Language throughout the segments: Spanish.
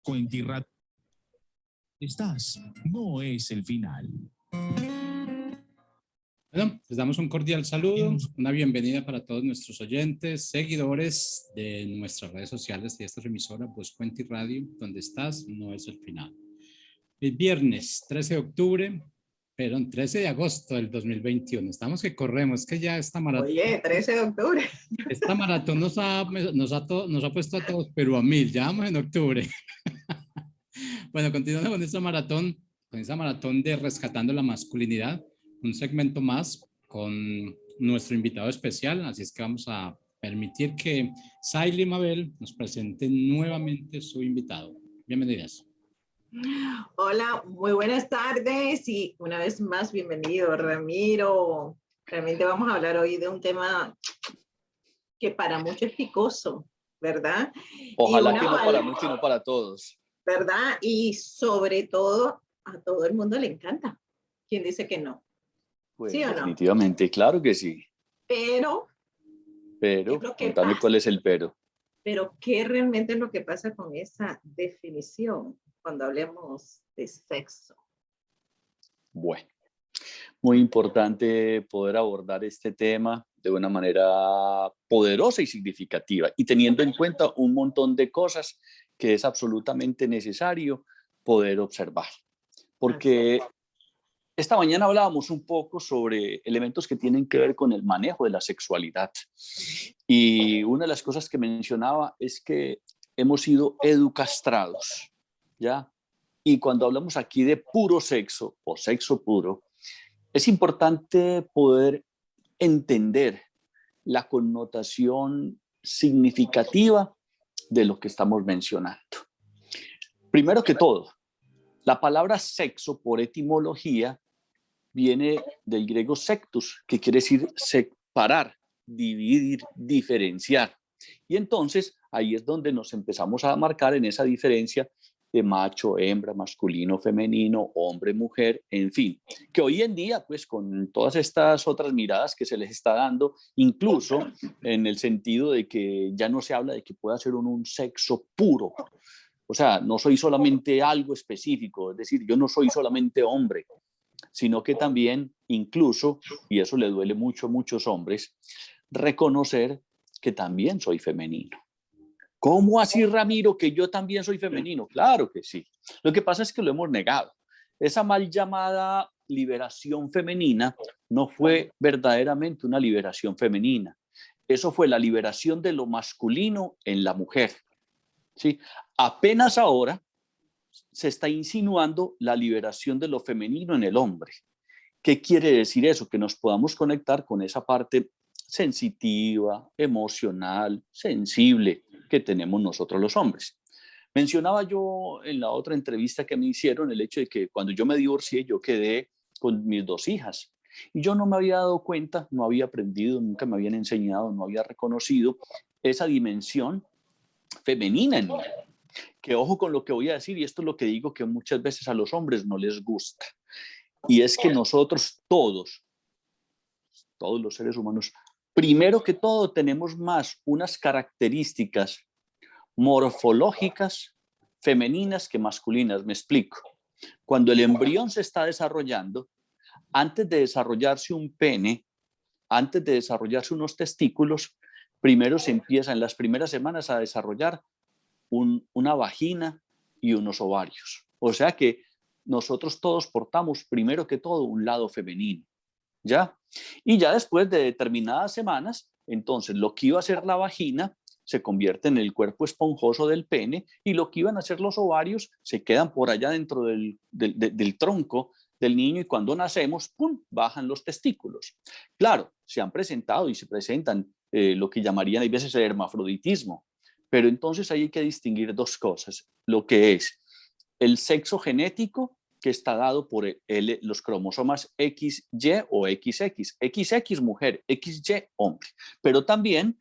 Cuenti estás, no es el final. Bueno, les damos un cordial saludo, una bienvenida para todos nuestros oyentes, seguidores de nuestras redes sociales de esta emisora, pues Cuenti Radio, donde estás, no es el final. El viernes 13 de octubre, perdón, 13 de agosto del 2021, estamos que corremos, que ya esta maratón. Oye, 13 de octubre. Esta maratón nos ha puesto a todos, pero a 1000, ya vamos en octubre. Bueno, continuando con esa maratón de Rescatando la Masculinidad, un segmento más con nuestro invitado especial, así es que vamos a permitir que Saily Mabel nos presente nuevamente su invitado. Bienvenidas. Hola, muy buenas tardes y una vez más bienvenido, Ramiro. Realmente vamos a hablar hoy de un tema que para muchos es picoso, ¿verdad? Ojalá que no para muchos y no para todos. ¿Verdad? Y sobre todo, a todo el mundo le encanta. ¿Quién dice que no? Pues, ¿Sí o no? definitivamente, claro que sí. Pero, contame cuál es el pero. Pero, ¿qué realmente es lo que pasa con esa definición cuando hablemos de sexo? Bueno, muy importante poder abordar este tema de una manera poderosa y significativa y teniendo en cuenta un montón de cosas que es absolutamente necesario poder observar. Porque esta mañana hablábamos un poco sobre elementos que tienen que ver con el manejo de la sexualidad. Y una de las cosas que mencionaba es que hemos sido educastrados, ¿ya? Y cuando hablamos aquí de puro sexo o sexo puro, es importante poder entender la connotación significativa de lo que estamos mencionando. Primero que todo, la palabra sexo por etimología viene del griego sectus, que quiere decir separar, dividir, diferenciar. Y entonces ahí es donde nos empezamos a marcar en esa diferencia de macho, hembra, masculino, femenino, hombre, mujer, en fin, que hoy en día, pues con todas estas otras miradas que se les está dando, incluso en el sentido de que ya no se habla de que pueda ser un sexo puro, o sea, no soy solamente algo específico, es decir, yo no soy solamente hombre, sino que también incluso, y eso le duele mucho a muchos hombres, reconocer que también soy femenino. ¿Cómo así, Ramiro, que yo también soy femenino? Claro que sí. Lo que pasa es que lo hemos negado. Esa mal llamada liberación femenina no fue verdaderamente una liberación femenina. Eso fue la liberación de lo masculino en la mujer. ¿Sí? Apenas ahora se está insinuando la liberación de lo femenino en el hombre. ¿Qué quiere decir eso? Que nos podamos conectar con esa parte sensitiva, emocional, sensible que tenemos nosotros los hombres. Mencionaba yo en la otra entrevista que me hicieron el hecho de que cuando yo me divorcié yo quedé con mis 2 hijas y yo no me había dado cuenta, no había aprendido, nunca me habían enseñado, no había reconocido esa dimensión femenina en mí. Que ojo con lo que voy a decir, y esto es lo que digo que muchas veces a los hombres no les gusta, y es que nosotros todos los seres humanos, primero que todo tenemos más unas características morfológicas femeninas que masculinas. Me explico. Cuando el embrión se está desarrollando, antes de desarrollarse un pene, antes de desarrollarse unos testículos, primero se empieza en las primeras semanas a desarrollar una vagina y unos ovarios. O sea que nosotros todos portamos primero que todo un lado femenino, ¿ya? Y ya después de determinadas semanas, entonces lo que iba a ser la vagina se convierte en el cuerpo esponjoso del pene y lo que iban a ser los ovarios se quedan por allá dentro del tronco del niño y cuando nacemos, ¡pum!, bajan los testículos. Claro, se han presentado y se presentan lo que llamarían a veces el hermafroditismo, pero entonces ahí hay que distinguir 2 cosas, lo que es el sexo genético que está dado por los cromosomas XY o XX, XX mujer, XY hombre, pero también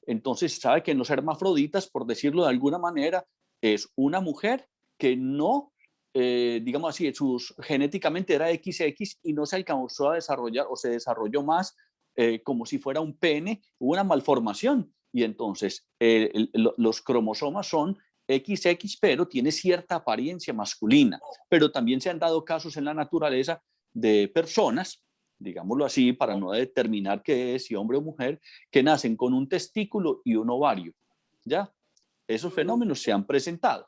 entonces sabe que en los hermafroditas, por decirlo de alguna manera, es una mujer que no, digamos así, genéticamente era XX y no se alcanzó a desarrollar o se desarrolló más como si fuera un pene, hubo una malformación y entonces los cromosomas son XX, pero tiene cierta apariencia masculina. Pero también se han dado casos en la naturaleza de personas, digámoslo así, para no determinar qué es, si hombre o mujer, que nacen con un testículo y un ovario. ¿Ya? Esos fenómenos se han presentado.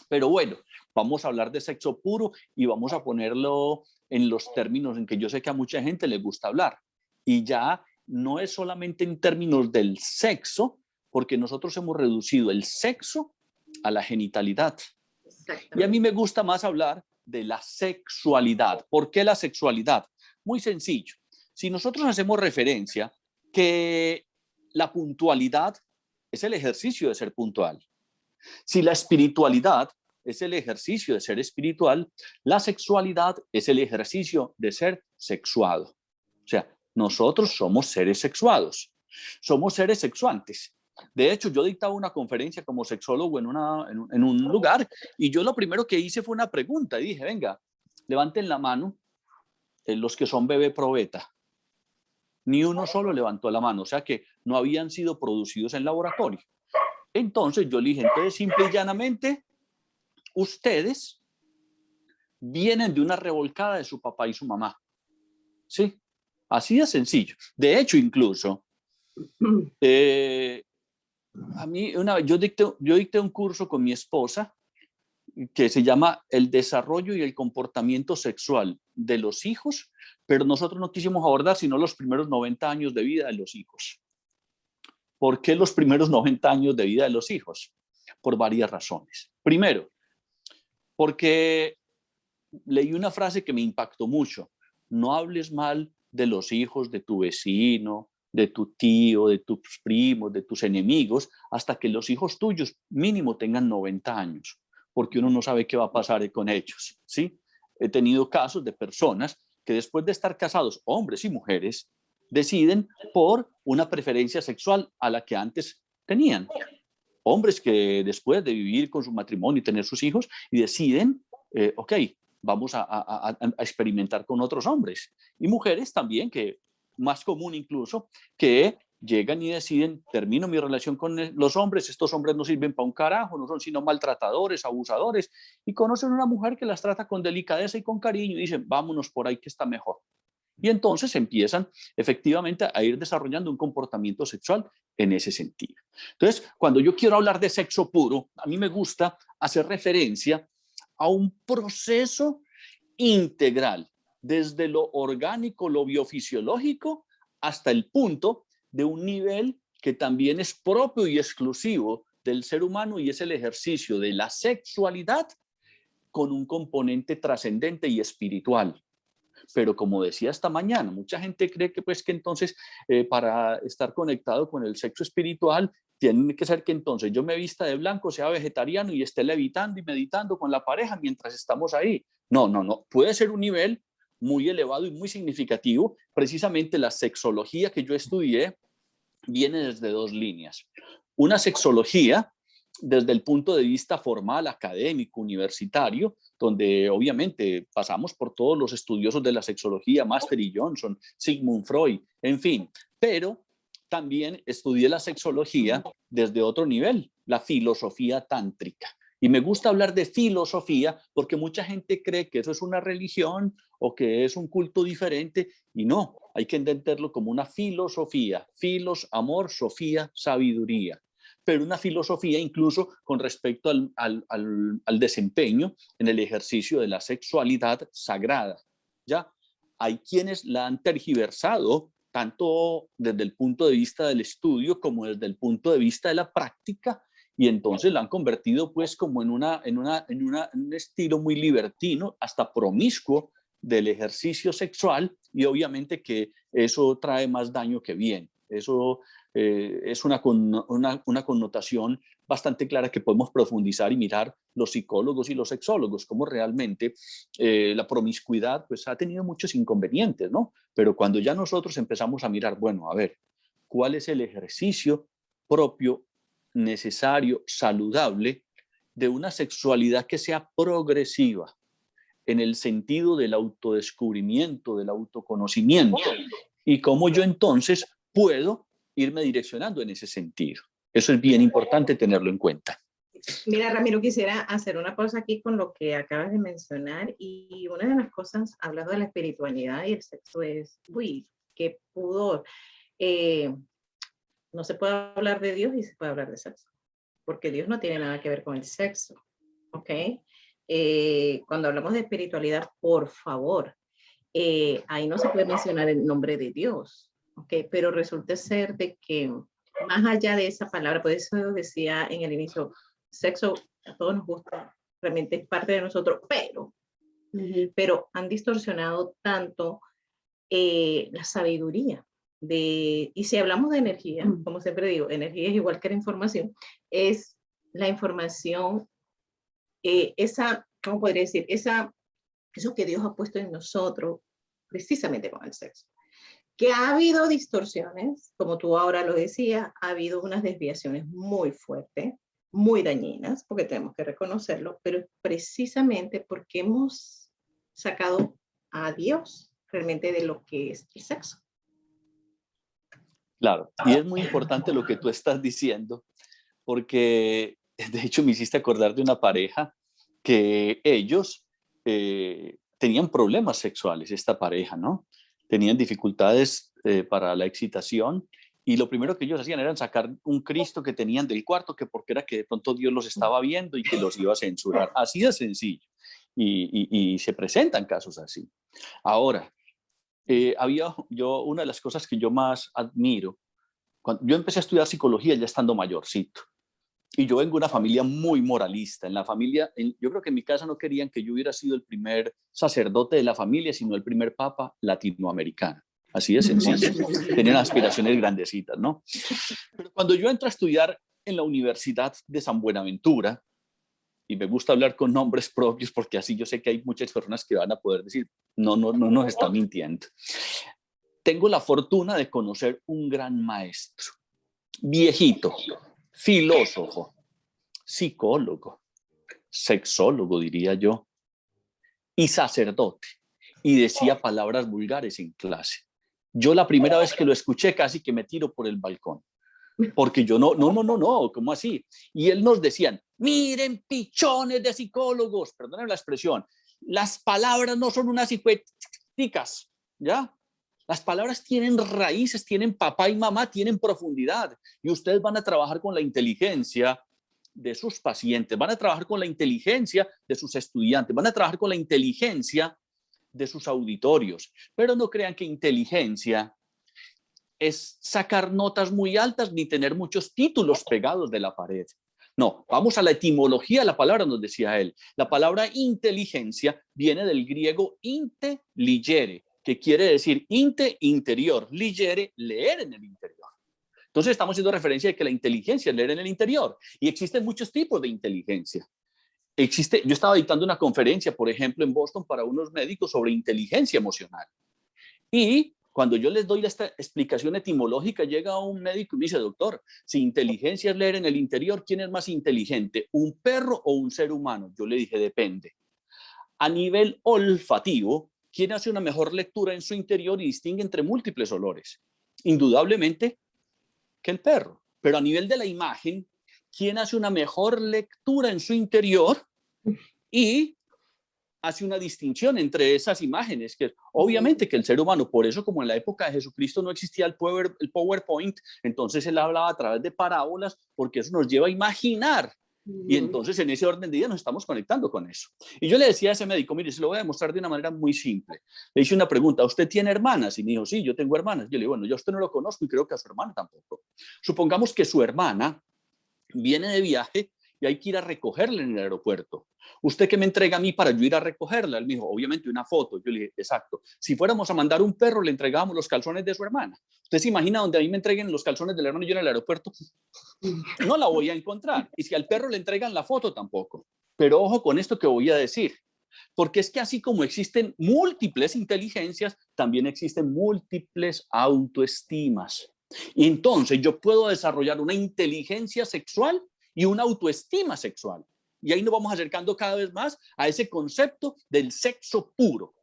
Pero bueno, vamos a hablar de sexo puro y vamos a ponerlo en los términos en que yo sé que a mucha gente le gusta hablar. Y ya no es solamente en términos del sexo, porque nosotros hemos reducido el sexo a la genitalidad. Y a mí me gusta más hablar de la sexualidad. ¿Por qué la sexualidad? Muy sencillo. Si nosotros hacemos referencia que la puntualidad es el ejercicio de ser puntual, si la espiritualidad es el ejercicio de ser espiritual, la sexualidad es el ejercicio de ser sexuado. O sea, nosotros somos seres sexuados, somos seres sexuantes. De hecho, yo dictaba una conferencia como sexólogo en un lugar y yo lo primero que hice fue una pregunta y dije, venga, levanten la mano los que son bebé probeta. Ni uno solo levantó la mano, o sea que no habían sido producidos en laboratorio. Entonces yo le dije, entonces simple y llanamente, ustedes vienen de una revolcada de su papá y su mamá. ¿Sí? Así de sencillo. De hecho, incluso, a mí yo dicté un curso con mi esposa que se llama El desarrollo y el comportamiento sexual de los hijos, pero nosotros no quisimos abordar sino los primeros 90 años de vida de los hijos. ¿Por qué los primeros 90 años de vida de los hijos? Por varias razones. Primero, porque leí una frase que me impactó mucho. No hables mal de los hijos de tu vecino, de tu tío, de tus primos, de tus enemigos, hasta que los hijos tuyos mínimo tengan 90 años, porque uno no sabe qué va a pasar con ellos, ¿sí? He tenido casos de personas que después de estar casados, hombres y mujeres, deciden por una preferencia sexual a la que antes tenían. Hombres que después de vivir con su matrimonio y tener sus hijos y deciden, ok, vamos a experimentar con otros hombres. Y mujeres también, que más común incluso, que llegan y deciden, termino mi relación con los hombres, estos hombres no sirven para un carajo, no son sino maltratadores, abusadores, y conocen una mujer que las trata con delicadeza y con cariño y dicen, vámonos por ahí que está mejor. Y entonces empiezan efectivamente a ir desarrollando un comportamiento sexual en ese sentido. Entonces, cuando yo quiero hablar de sexo puro, a mí me gusta hacer referencia a un proceso integral, desde lo orgánico, lo biofisiológico, hasta el punto de un nivel que también es propio y exclusivo del ser humano y es el ejercicio de la sexualidad con un componente trascendente y espiritual. Pero como decía esta mañana, mucha gente cree que pues que entonces para estar conectado con el sexo espiritual tiene que ser que entonces yo me vista de blanco, sea vegetariano y esté levitando y meditando con la pareja mientras estamos ahí. No, no, no. Puede ser un nivel muy elevado y muy significativo. Precisamente la sexología que yo estudié viene desde dos líneas. Una sexología desde el punto de vista formal, académico, universitario, donde obviamente pasamos por todos los estudiosos de la sexología, Master y Johnson, Sigmund Freud, en fin, pero también estudié la sexología desde otro nivel, la filosofía tántrica. Y me gusta hablar de filosofía porque mucha gente cree que eso es una religión o que es un culto diferente, y no, hay que entenderlo como una filosofía, filos, amor, sofía, sabiduría, pero una filosofía incluso con respecto al desempeño en el ejercicio de la sexualidad sagrada. ¿Ya? Hay quienes la han tergiversado tanto desde el punto de vista del estudio como desde el punto de vista de la práctica, y entonces la han convertido pues como en un estilo muy libertino, hasta promiscuo del ejercicio sexual, y obviamente que eso trae más daño que bien. Eso es una connotación bastante clara que podemos profundizar y mirar los psicólogos y los sexólogos, cómo realmente la promiscuidad pues, ha tenido muchos inconvenientes, ¿no? Pero cuando ya nosotros empezamos a mirar, bueno, a ver, ¿cuál es el ejercicio propio, necesario, saludable de una sexualidad que sea progresiva en el sentido del autodescubrimiento, del autoconocimiento? Y cómo yo entonces puedo irme direccionando en ese sentido. Eso es bien importante tenerlo en cuenta. Mira, Ramiro, quisiera hacer una pausa aquí con lo que acabas de mencionar y una de las cosas, hablando de la espiritualidad y el sexo, es, uy, qué pudor. No se puede hablar de Dios y se puede hablar de sexo, porque Dios no tiene nada que ver con el sexo, ¿ok? Cuando hablamos de espiritualidad, por favor, ahí no se puede mencionar el nombre de Dios, ¿ok? Pero resulta ser de que más allá de esa palabra, por eso decía en el inicio, sexo a todos nos gusta, realmente es parte de nosotros, pero han distorsionado tanto la sabiduría. Y si hablamos de energía, como siempre digo, energía es igual que la información, es la información, ¿cómo podría decir? Eso que Dios ha puesto en nosotros, precisamente con el sexo. Que ha habido distorsiones, como tú ahora lo decías, ha habido unas desviaciones muy fuertes, muy dañinas, porque tenemos que reconocerlo, pero precisamente porque hemos sacado a Dios realmente de lo que es el sexo. Claro, y es muy importante lo que tú estás diciendo, porque de hecho me hiciste acordar de una pareja que ellos tenían problemas sexuales, esta pareja, ¿no? Tenían dificultades para la excitación y lo primero que ellos hacían era sacar un Cristo que tenían del cuarto, que porque era que de pronto Dios los estaba viendo y que los iba a censurar. Así de sencillo. Y se presentan casos así. Ahora, una de las cosas que yo más admiro, cuando yo empecé a estudiar psicología ya estando mayorcito, y yo vengo de una familia muy moralista. En la familia, yo creo que en mi casa no querían que yo hubiera sido el primer sacerdote de la familia, sino el primer papa latinoamericano. Así de sencillo. Tenían aspiraciones grandecitas, ¿no? Pero cuando yo entro a estudiar en la Universidad de San Buenaventura, y me gusta hablar con nombres propios porque así yo sé que hay muchas personas que van a poder decir, no nos está mintiendo. Tengo la fortuna de conocer un gran maestro, viejito, filósofo, psicólogo, sexólogo, diría yo, y sacerdote, y decía palabras vulgares en clase. Yo la primera vez que lo escuché casi que me tiro por el balcón, porque yo no, ¿cómo así? Y él nos decían, miren, pichones de psicólogos, perdonen la expresión, las palabras no son unas hijueticas, ¿ya? Las palabras tienen raíces, tienen papá y mamá, tienen profundidad, y ustedes van a trabajar con la inteligencia de sus pacientes, van a trabajar con la inteligencia de sus estudiantes, van a trabajar con la inteligencia de sus auditorios, pero no crean que inteligencia es sacar notas muy altas ni tener muchos títulos pegados de la pared. No, vamos a la etimología de la palabra, nos decía él. La palabra inteligencia viene del griego intelligere, que quiere decir interior, ligere, leer en el interior. Entonces estamos haciendo referencia de que la inteligencia es leer en el interior y existen muchos tipos de inteligencia. Yo estaba dictando una conferencia, por ejemplo, en Boston para unos médicos sobre inteligencia emocional. Y cuando yo les doy esta explicación etimológica, llega un médico y me dice, doctor, si inteligencia es leer en el interior, ¿quién es más inteligente, un perro o un ser humano? Yo le dije, depende. A nivel olfativo, ¿quién hace una mejor lectura en su interior y distingue entre múltiples olores? Indudablemente que el perro. Pero a nivel de la imagen, ¿quién hace una mejor lectura en su interior y hace una distinción entre esas imágenes? Que obviamente que el ser humano, por eso como en la época de Jesucristo no existía el PowerPoint, entonces él hablaba a través de parábolas, porque eso nos lleva a imaginar. Y entonces en ese orden de día nos estamos conectando con eso. Y yo le decía a ese médico, mire, se lo voy a demostrar de una manera muy simple. Le hice una pregunta, ¿usted tiene hermanas? Y me dijo, sí, yo tengo hermanas. Yo le digo, bueno, yo a usted no lo conozco y creo que a su hermana tampoco. Supongamos que su hermana viene de viaje y hay que ir a recogerla en el aeropuerto. ¿Usted qué me entrega a mí para yo ir a recogerla? Él me dijo, obviamente una foto. Yo le dije, exacto. Si fuéramos a mandar un perro, le entregábamos los calzones de su hermana. ¿Usted se imagina donde a mí me entreguen los calzones del hermano y yo en el aeropuerto? No la voy a encontrar. Y si al perro le entregan la foto, tampoco. Pero ojo con esto que voy a decir. Porque es que así como existen múltiples inteligencias, también existen múltiples autoestimas. Y entonces yo puedo desarrollar una inteligencia sexual y una autoestima sexual. Y ahí nos vamos acercando cada vez más a ese concepto del sexo puro.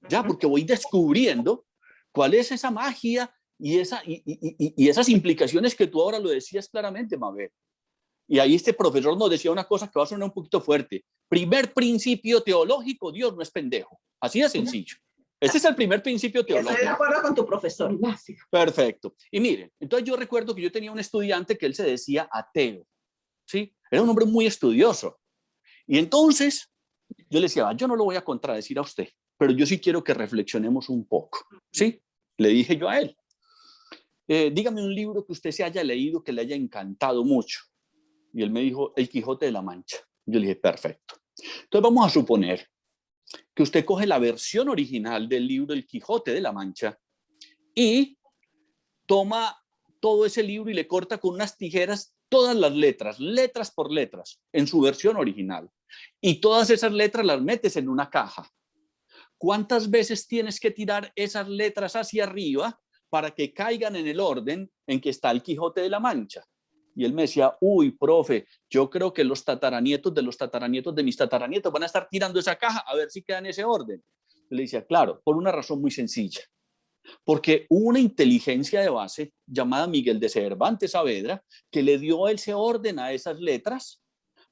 Ya, porque voy descubriendo cuál es esa magia y esas implicaciones que tú ahora lo decías claramente, Mabel. Y ahí este profesor nos decía una cosa que va a sonar un poquito fuerte. Primer principio teológico, Dios no es pendejo. Así de sencillo. Ese es el primer principio teológico. Estoy de acuerdo con tu profesor. Gracias. Perfecto. Y miren, entonces yo recuerdo que yo tenía un estudiante que él se decía ateo, ¿sí? Era un hombre muy estudioso. Y entonces yo le decía, yo no lo voy a contradecir a usted, pero yo sí quiero que reflexionemos un poco, ¿sí? Le dije yo a él, dígame un libro que usted se haya leído que le haya encantado mucho. Y él me dijo, El Quijote de la Mancha. Yo le dije, perfecto. Entonces vamos a suponer que usted coge la versión original del libro El Quijote de la Mancha y toma todo ese libro y le corta con unas tijeras todas las letras, letras por letras, en su versión original. Y todas esas letras las metes en una caja. ¿Cuántas veces tienes que tirar esas letras hacia arriba para que caigan en el orden en que está el Quijote de la Mancha? Y él me decía, uy, profe, yo creo que los tataranietos de mis tataranietos van a estar tirando esa caja a ver si queda en ese orden. Yo le decía, claro, por una razón muy sencilla. Porque hubo una inteligencia de base llamada Miguel de Cervantes Saavedra que le dio ese orden a esas letras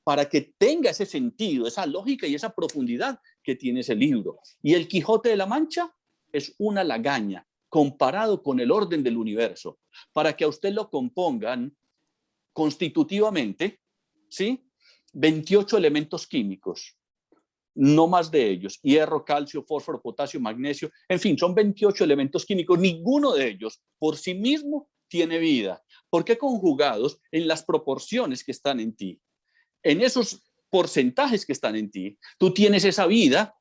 para que tenga ese sentido, esa lógica y esa profundidad que tiene ese libro. Y el Quijote de la Mancha es una lagaña comparado con el orden del universo. Para que a usted lo compongan constitutivamente, ¿sí? 28 elementos químicos, no más de ellos, hierro, calcio, fósforo, potasio, magnesio, en fin, son 28 elementos químicos, ninguno de ellos por sí mismo tiene vida, porque conjugados en las proporciones que están en ti, en esos porcentajes que están en ti, tú tienes esa vida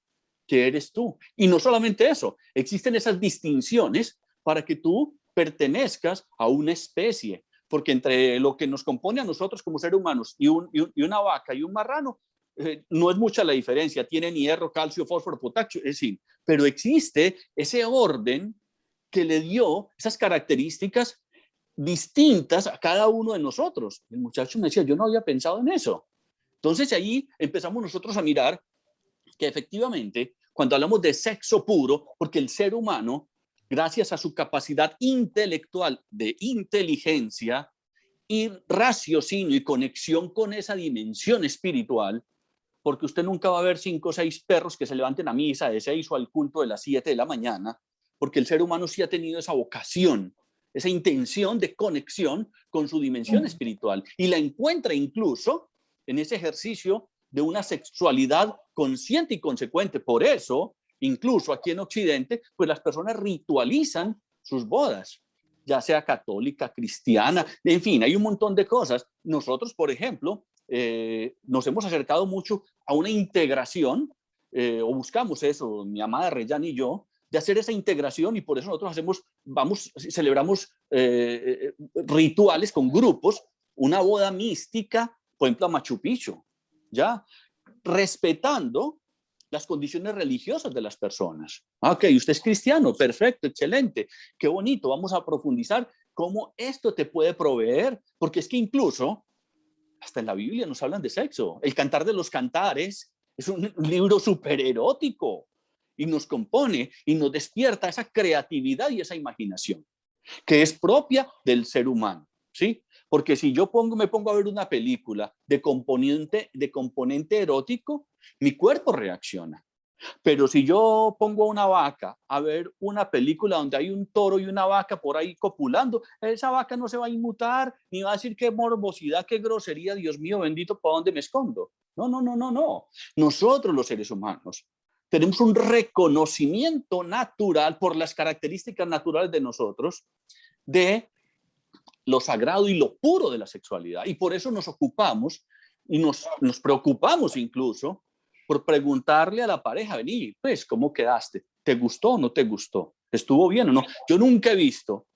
que eres tú. Y no solamente eso, existen esas distinciones para que tú pertenezcas a una especie, porque entre lo que nos compone a nosotros como seres humanos y una vaca y un marrano, no es mucha la diferencia, tienen hierro, calcio, fósforo, potasio, es decir, pero existe ese orden que le dio esas características distintas a cada uno de nosotros. El muchacho me decía, yo no había pensado en eso. Entonces ahí empezamos nosotros a mirar que efectivamente, cuando hablamos de sexo puro, porque el ser humano, gracias a su capacidad intelectual de inteligencia y raciocinio y conexión con esa dimensión espiritual, porque usted nunca va a ver 5 o 6 perros que se levanten a misa de 6 o al culto de las 7 de la mañana, porque el ser humano sí ha tenido esa vocación, esa intención de conexión con su dimensión espiritual y la encuentra incluso en ese ejercicio de una sexualidad consciente y consecuente. Por eso, incluso aquí en Occidente, pues las personas ritualizan sus bodas, ya sea católica, cristiana, en fin, hay un montón de cosas. Nosotros, por ejemplo, nos hemos acercado mucho a una integración, o buscamos eso, mi amada Reyán y yo, de hacer esa integración, y por eso nosotros celebramos rituales con grupos, una boda mística, por ejemplo, a Machu Picchu, ¿ya? Respetando las condiciones religiosas de las personas. Ok, usted es cristiano, perfecto, excelente, qué bonito, vamos a profundizar cómo esto te puede proveer, porque es que incluso hasta en la Biblia nos hablan de sexo. El Cantar de los Cantares es un libro súper erótico y nos compone y nos despierta esa creatividad y esa imaginación que es propia del ser humano, ¿sí? Porque si yo me pongo a ver una película de componente erótico, mi cuerpo reacciona. Pero si yo pongo a una vaca a ver una película donde hay un toro y una vaca por ahí copulando, esa vaca no se va a inmutar, ni va a decir qué morbosidad, qué grosería, Dios mío bendito, ¿para dónde me escondo? No, no, no, no, no. Nosotros los seres humanos tenemos un reconocimiento natural por las características naturales de nosotros de lo sagrado y lo puro de la sexualidad. Y por eso nos ocupamos y nos preocupamos incluso por preguntarle a la pareja, vení, pues, ¿cómo quedaste? ¿Te gustó o no te gustó? ¿Estuvo bien o no? Yo nunca he visto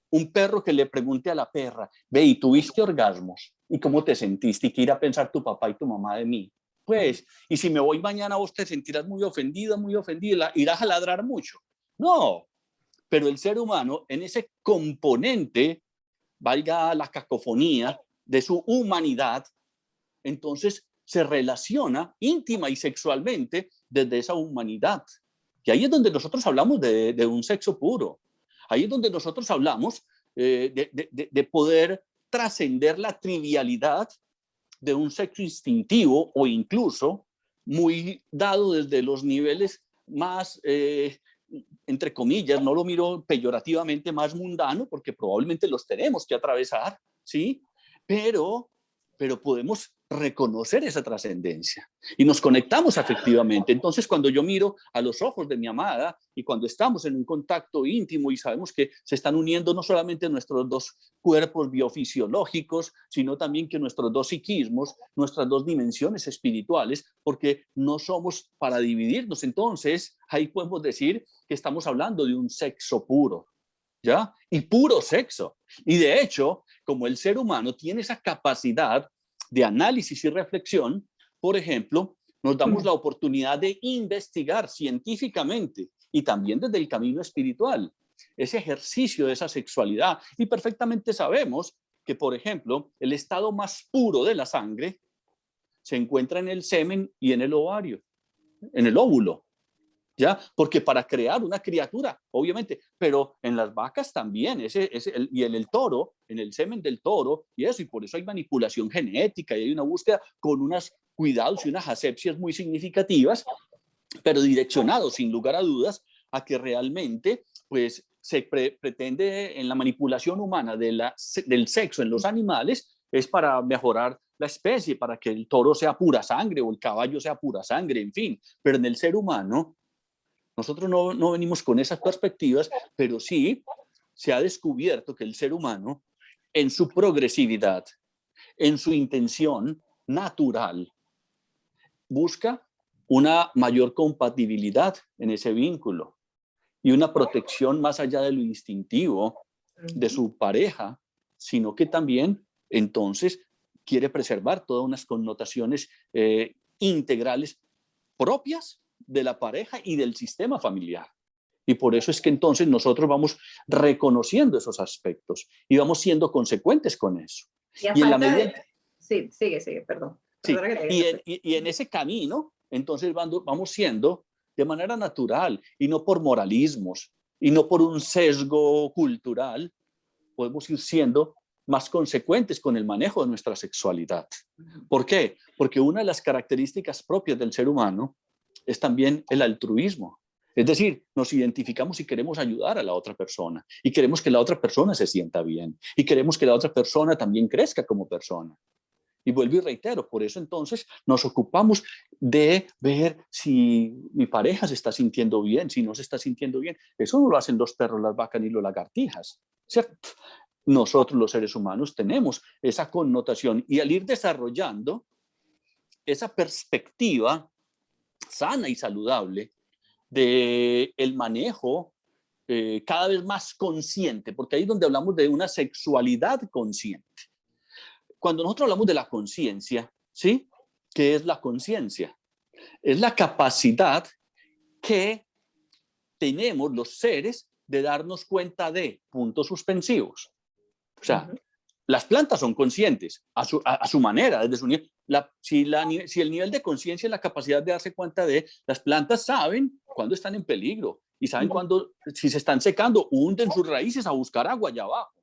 un perro que le pregunte a la perra, ve, ¿y tuviste orgasmos? ¿Y cómo te sentiste? ¿Y qué irá a pensar tu papá y tu mamá de mí? Pues, y si me voy mañana vos te sentirás muy ofendida, irás a ladrar mucho. No, pero el ser humano en ese componente, valga la cacofonía, de su humanidad, entonces se relaciona íntima y sexualmente desde esa humanidad. Y ahí es donde nosotros hablamos de un sexo puro. Ahí es donde nosotros hablamos de poder trascender la trivialidad de un sexo instintivo o incluso muy dado desde los niveles más, entre comillas, no lo miro peyorativamente, más mundano, porque probablemente los tenemos que atravesar, ¿sí? Pero podemos reconocer esa trascendencia y nos conectamos afectivamente. Entonces, cuando yo miro a los ojos de mi amada y cuando estamos en un contacto íntimo y sabemos que se están uniendo no solamente nuestros dos cuerpos biofisiológicos, sino también que nuestros dos psiquismos, nuestras dos dimensiones espirituales, porque no somos para dividirnos. Entonces, ahí podemos decir que estamos hablando de un sexo puro, ¿ya? Y puro sexo. Y de hecho, como el ser humano tiene esa capacidad de análisis y reflexión, por ejemplo, nos damos la oportunidad de investigar científicamente y también desde el camino espiritual ese ejercicio de esa sexualidad. Y perfectamente sabemos que, por ejemplo, el estado más puro de la sangre se encuentra en el semen y en el ovario, en el óvulo. ¿Ya? Porque para crear una criatura, obviamente, pero en las vacas también, y en el toro, en el semen del toro, y eso, y por eso hay manipulación genética y hay una búsqueda con unos cuidados y unas asepsias muy significativas, pero direccionados, sin lugar a dudas, a que realmente, pues, se pretende en la manipulación humana del sexo en los animales, es para mejorar la especie, para que el toro sea pura sangre o el caballo sea pura sangre, en fin, pero en el ser humano, nosotros no venimos con esas perspectivas, pero sí se ha descubierto que el ser humano, en su progresividad, en su intención natural, busca una mayor compatibilidad en ese vínculo y una protección más allá de lo instintivo de su pareja, sino que también entonces quiere preservar todas unas connotaciones integrales propias de la pareja y del sistema familiar. Y por eso es que entonces nosotros vamos reconociendo esos aspectos y vamos siendo consecuentes con eso. Y en la medida... Sí, sigue, perdón. Sí, y en ese camino, entonces vamos siendo de manera natural y no por moralismos y no por un sesgo cultural, podemos ir siendo más consecuentes con el manejo de nuestra sexualidad. ¿Por qué? Porque una de las características propias del ser humano es también el altruismo. Es decir, nos identificamos y queremos ayudar a la otra persona y queremos que la otra persona se sienta bien y queremos que la otra persona también crezca como persona. Y vuelvo y reitero, por eso entonces nos ocupamos de ver si mi pareja se está sintiendo bien, si no se está sintiendo bien. Eso no lo hacen los perros, las vacas ni las lagartijas, ¿cierto? Nosotros los seres humanos tenemos esa connotación y al ir desarrollando esa perspectiva sana y saludable del manejo cada vez más consciente, porque ahí es donde hablamos de una sexualidad consciente. Cuando nosotros hablamos de la conciencia, ¿sí? ¿Qué es la conciencia? Es la capacidad que tenemos los seres de darnos cuenta de puntos suspensivos. O sea, las plantas son conscientes a su manera, desde su nivel. Si el nivel de conciencia es la capacidad de darse cuenta de, las plantas saben cuando están en peligro y saben cuando, si se están secando, hunden sus raíces a buscar agua allá abajo,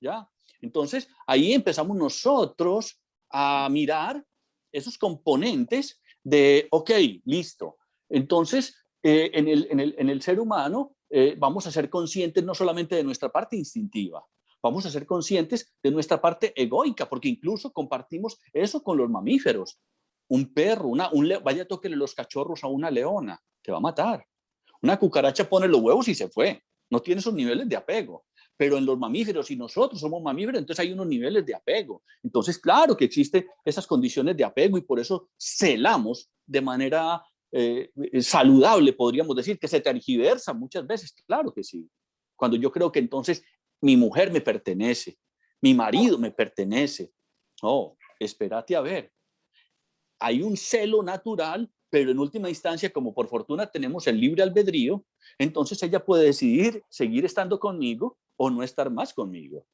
¿ya? Entonces, ahí empezamos nosotros a mirar esos componentes de, ok, listo. Entonces, en el ser humano vamos a ser conscientes no solamente de nuestra parte instintiva, vamos a ser conscientes de nuestra parte egoica, porque incluso compartimos eso con los mamíferos. Un perro, vaya, tóquele los cachorros a una leona, te va a matar. Una cucaracha pone los huevos y se fue, no tiene esos niveles de apego. Pero en los mamíferos, y nosotros somos mamíferos, entonces hay unos niveles de apego. Entonces, claro que existen esas condiciones de apego y por eso celamos de manera saludable, podríamos decir, que se tergiversa muchas veces, claro que sí. Cuando yo creo que entonces mi mujer me pertenece, mi marido me pertenece. No, espérate a ver. Hay un celo natural, pero en última instancia, como por fortuna tenemos el libre albedrío, entonces ella puede decidir seguir estando conmigo o no estar más conmigo.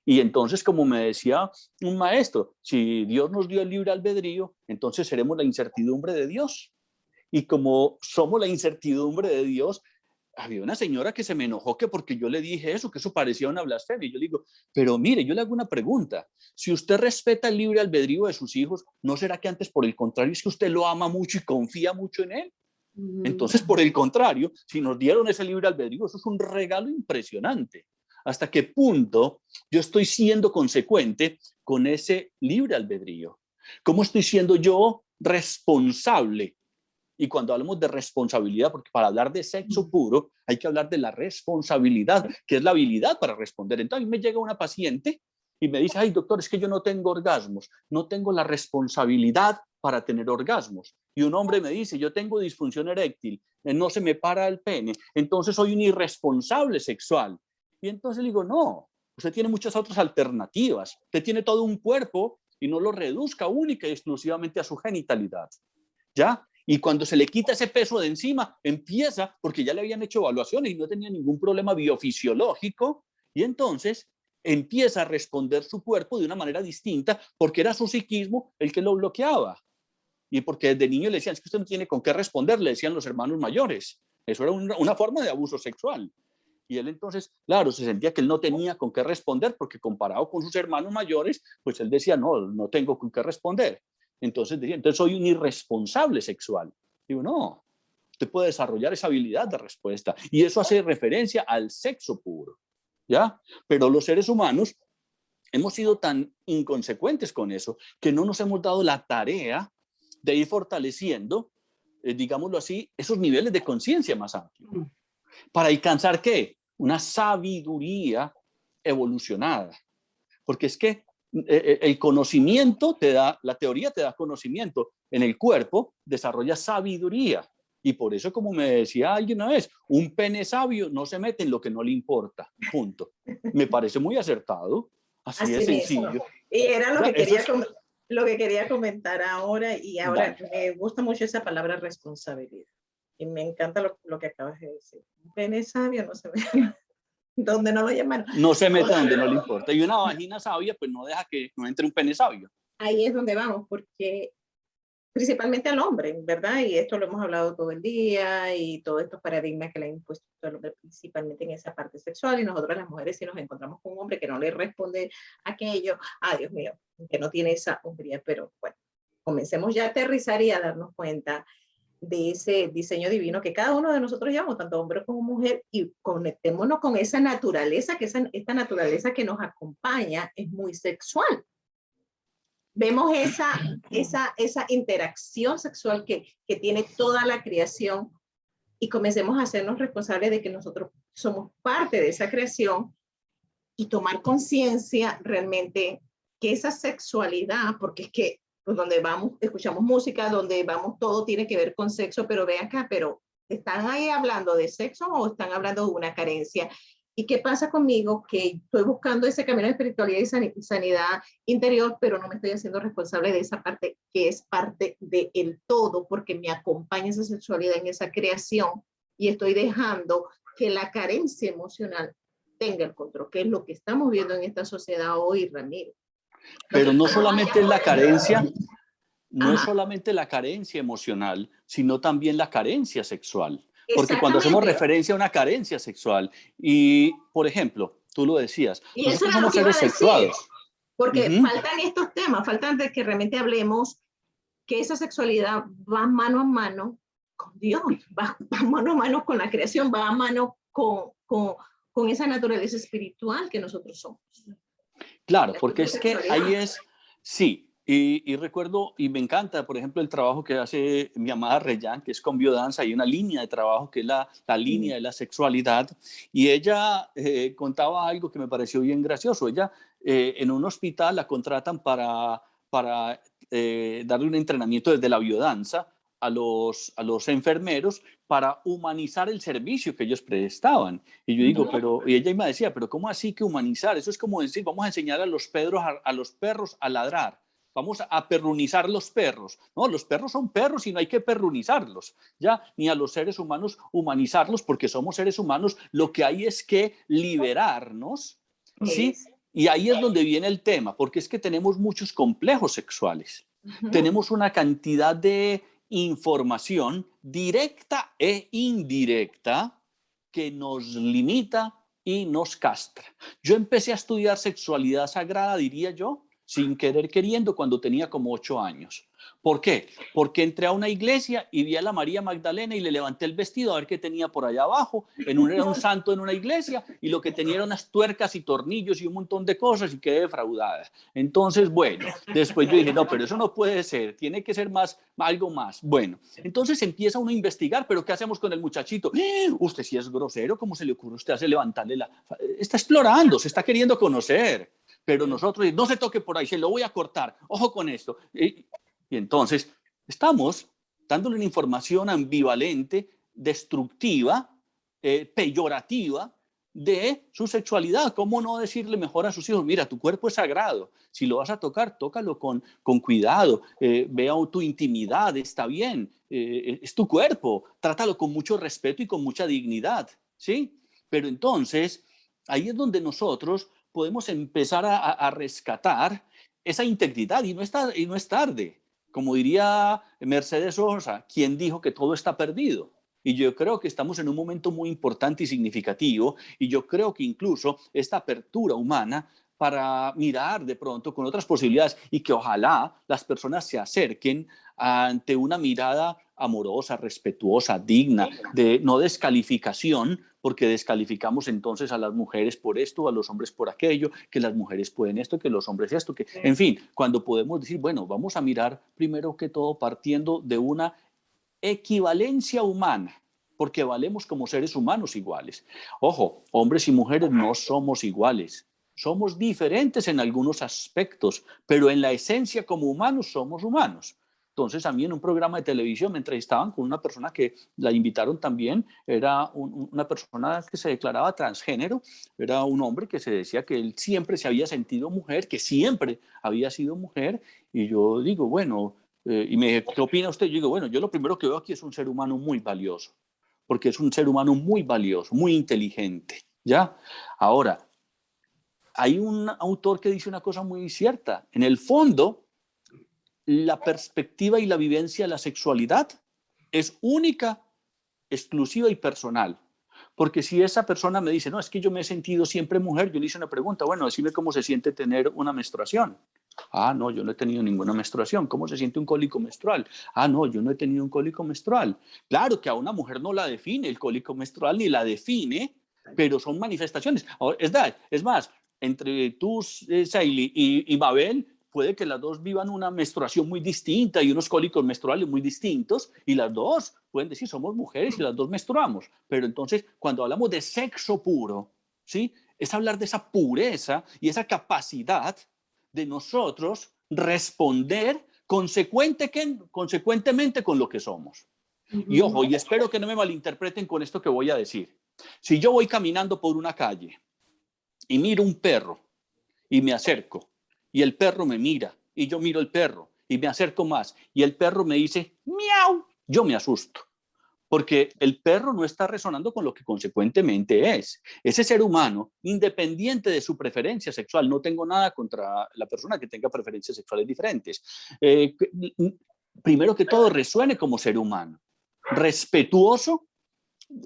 Y entonces, como me decía un maestro, si Dios nos dio el libre albedrío, entonces seremos la incertidumbre de Dios. Y como somos la incertidumbre de Dios, había una señora que se me enojó que porque yo le dije eso, que eso parecía una blasfemia. Y yo le digo, pero mire, yo le hago una pregunta. Si usted respeta el libre albedrío de sus hijos, ¿no será que antes, por el contrario, es que usted lo ama mucho y confía mucho en él? Entonces, por el contrario, si nos dieron ese libre albedrío, eso es un regalo impresionante. ¿Hasta qué punto yo estoy siendo consecuente con ese libre albedrío? ¿Cómo estoy siendo yo responsable? Y cuando hablamos de responsabilidad, porque para hablar de sexo puro hay que hablar de la responsabilidad, que es la habilidad para responder. Entonces a mí me llega una paciente y me dice, ay doctor, es que yo no tengo orgasmos, no tengo la responsabilidad para tener orgasmos. Y un hombre me dice, yo tengo disfunción eréctil, no se me para el pene, entonces soy un irresponsable sexual. Y entonces le digo, no, usted tiene muchas otras alternativas, usted tiene todo un cuerpo y no lo reduzca única y exclusivamente a su genitalidad, ¿ya? Y cuando se le quita ese peso de encima, empieza, porque ya le habían hecho evaluaciones y no tenía ningún problema biofisiológico, y entonces empieza a responder su cuerpo de una manera distinta, porque era su psiquismo el que lo bloqueaba. Y porque desde niño le decían, es que usted no tiene con qué responder, le decían los hermanos mayores. Eso era una forma de abuso sexual. Y él entonces, claro, se sentía que él no tenía con qué responder, porque comparado con sus hermanos mayores, pues él decía, no tengo con qué responder. Entonces decía, entonces soy un irresponsable sexual. Digo, no, usted puede desarrollar esa habilidad de respuesta. Y eso hace referencia al sexo puro, ¿ya? Pero los seres humanos hemos sido tan inconsecuentes con eso que no nos hemos dado la tarea de ir fortaleciendo, digámoslo así, esos niveles de conciencia más amplios. ¿Para alcanzar qué? Una sabiduría evolucionada. Porque es que el conocimiento te da, la teoría te da conocimiento, en el cuerpo desarrolla sabiduría. Y por eso, como me decía alguien una vez, un pene sabio no se mete en lo que no le importa, punto. Me parece muy acertado, así de sencillo. Mismo. Y era lo, o sea, lo que quería comentar ahora, y ahora vale. me gusta mucho esa palabra responsabilidad. Y me encanta lo que acabas de decir. Un pene sabio no se ve. Donde no lo llamaron. No se mete donde no le importa. Y una vagina sabia, pues no deja que no entre un pene sabio. Ahí es donde vamos, porque principalmente al hombre, ¿verdad? Y esto lo hemos hablado todo el día y todos estos paradigmas que le han impuesto al hombre, principalmente en esa parte sexual. Y nosotros las mujeres, si nos encontramos con un hombre que no le responde aquello, ay Dios mío, que no tiene esa hombría. Pero bueno, comencemos ya a aterrizar y a darnos cuenta de ese diseño divino que cada uno de nosotros llevamos, tanto hombre como mujer, y conectémonos con esa naturaleza, que esta naturaleza que nos acompaña es muy sexual. Vemos esa interacción sexual que tiene toda la creación, y comencemos a hacernos responsables de que nosotros somos parte de esa creación y tomar conciencia realmente que esa sexualidad, porque es que pues donde vamos, escuchamos música, donde vamos, todo tiene que ver con sexo, pero ven acá, pero ¿están ahí hablando de sexo o están hablando de una carencia? ¿Y qué pasa conmigo? Que estoy buscando ese camino de espiritualidad y sanidad interior, pero no me estoy haciendo responsable de esa parte que es parte del todo, porque me acompaña esa sexualidad en esa creación, y estoy dejando que la carencia emocional tenga el control, que es lo que estamos viendo en esta sociedad hoy, Ramiro. Pero no solamente es la carencia, no es solamente la carencia emocional, sino también la carencia sexual. Porque cuando hacemos referencia a una carencia sexual, y por ejemplo, tú lo decías, y nosotros eso somos seres sexuados. Porque faltan estos temas, faltan de que realmente hablemos que esa sexualidad va mano a mano con Dios, va mano a mano con la creación, va a mano con esa naturaleza espiritual que nosotros somos. Claro, porque es que ahí es, sí, y recuerdo, y me encanta, por ejemplo, el trabajo que hace mi amada Reyán, que es con biodanza. Hay una línea de trabajo que es la línea de la sexualidad, y ella contaba algo que me pareció bien gracioso. Ella en un hospital la contratan para darle un entrenamiento desde la biodanza a los enfermeros para humanizar el servicio que ellos prestaban. Y yo digo, y ella me decía, pero ¿cómo así que humanizar? Eso es como decir, vamos a enseñar a los perros a ladrar. Vamos a perrunizar los perros. No, los perros son perros y no hay que perrunizarlos, ¿ya? Ni a los seres humanos humanizarlos, porque somos seres humanos. Lo que hay es que liberarnos, ¿sí? Y ahí es donde viene el tema, porque es que tenemos muchos complejos sexuales. Tenemos una cantidad de información directa e indirecta que nos limita y nos castra. Yo empecé a estudiar sexualidad sagrada, diría yo, sin querer queriendo, cuando tenía como 8 años. ¿Por qué? Porque entré a una iglesia y vi a la María Magdalena y le levanté el vestido a ver qué tenía por allá abajo. Era un santo en una iglesia y lo que tenía eran unas tuercas y tornillos y un montón de cosas y quedé defraudada. Entonces, bueno, después yo dije, no, pero eso no puede ser, tiene que ser más, algo más. Bueno, entonces empieza uno a investigar, pero ¿qué hacemos con el muchachito? Usted sí es grosero, ¿cómo se le ocurre a usted hacer levantarle la... Está explorando, se está queriendo conocer. Pero nosotros, no se toque por ahí, se lo voy a cortar, ojo con esto. Y entonces estamos dándole una información ambivalente, destructiva, peyorativa de su sexualidad. ¿Cómo no decirle mejor a sus hijos, mira, tu cuerpo es sagrado, si lo vas a tocar, tócalo con cuidado, vea tu intimidad, está bien, es tu cuerpo, trátalo con mucho respeto y con mucha dignidad, ¿sí? Pero entonces, ahí es donde nosotros podemos empezar a rescatar esa integridad y no es tarde. Como diría Mercedes Sosa, ¿quién dijo que todo está perdido? Y yo creo que estamos en un momento muy importante y significativo, y yo creo que incluso esta apertura humana para mirar de pronto con otras posibilidades y que ojalá las personas se acerquen ante una mirada amorosa, respetuosa, digna, de no descalificación, porque descalificamos entonces a las mujeres por esto, a los hombres por aquello, que las mujeres pueden esto, que los hombres esto, que, en fin, cuando podemos decir, bueno, vamos a mirar primero que todo partiendo de una equivalencia humana, porque valemos como seres humanos iguales. Ojo, hombres y mujeres no somos iguales, somos diferentes en algunos aspectos, pero en la esencia como humanos somos humanos. Entonces a mí en un programa de televisión me entrevistaban con una persona que la invitaron también, era una persona que se declaraba transgénero, era un hombre que se decía que él siempre se había sentido mujer, que siempre había sido mujer, y yo digo, bueno, y me dice, ¿qué opina usted? Yo digo, bueno, yo lo primero que veo aquí es un ser humano muy valioso, porque es un ser humano muy valioso, muy inteligente, ¿ya? Ahora, hay un autor que dice una cosa muy cierta. En el fondo, la perspectiva y la vivencia de la sexualidad es única, exclusiva y personal. Porque si esa persona me dice, no, es que yo me he sentido siempre mujer, yo le hice una pregunta, bueno, decime cómo se siente tener una menstruación. Ah, no, yo no he tenido ninguna menstruación. ¿Cómo se siente un cólico menstrual? Ah, no, yo no he tenido un cólico menstrual. Claro que a una mujer no la define el cólico menstrual ni la define, pero son manifestaciones. Ahora, es más, entre tú, Saily y Mabel, puede que las dos vivan una menstruación muy distinta y unos cólicos menstruales muy distintos, y las dos pueden decir, somos mujeres y las dos menstruamos. Pero entonces, cuando hablamos de sexo puro, ¿sí? Es hablar de esa pureza y esa capacidad de nosotros responder consecuentemente con lo que somos. Y ojo, y espero que no me malinterpreten con esto que voy a decir. Si yo voy caminando por una calle y miro un perro y me acerco, y el perro me mira, y yo miro el perro y me acerco más, y el perro me dice miau, yo me asusto. Porque el perro no está resonando con lo que consecuentemente es. Ese ser humano, independiente de su preferencia sexual, no tengo nada contra la persona que tenga preferencias sexuales diferentes. Primero que todo, resuene como ser humano. Respetuoso,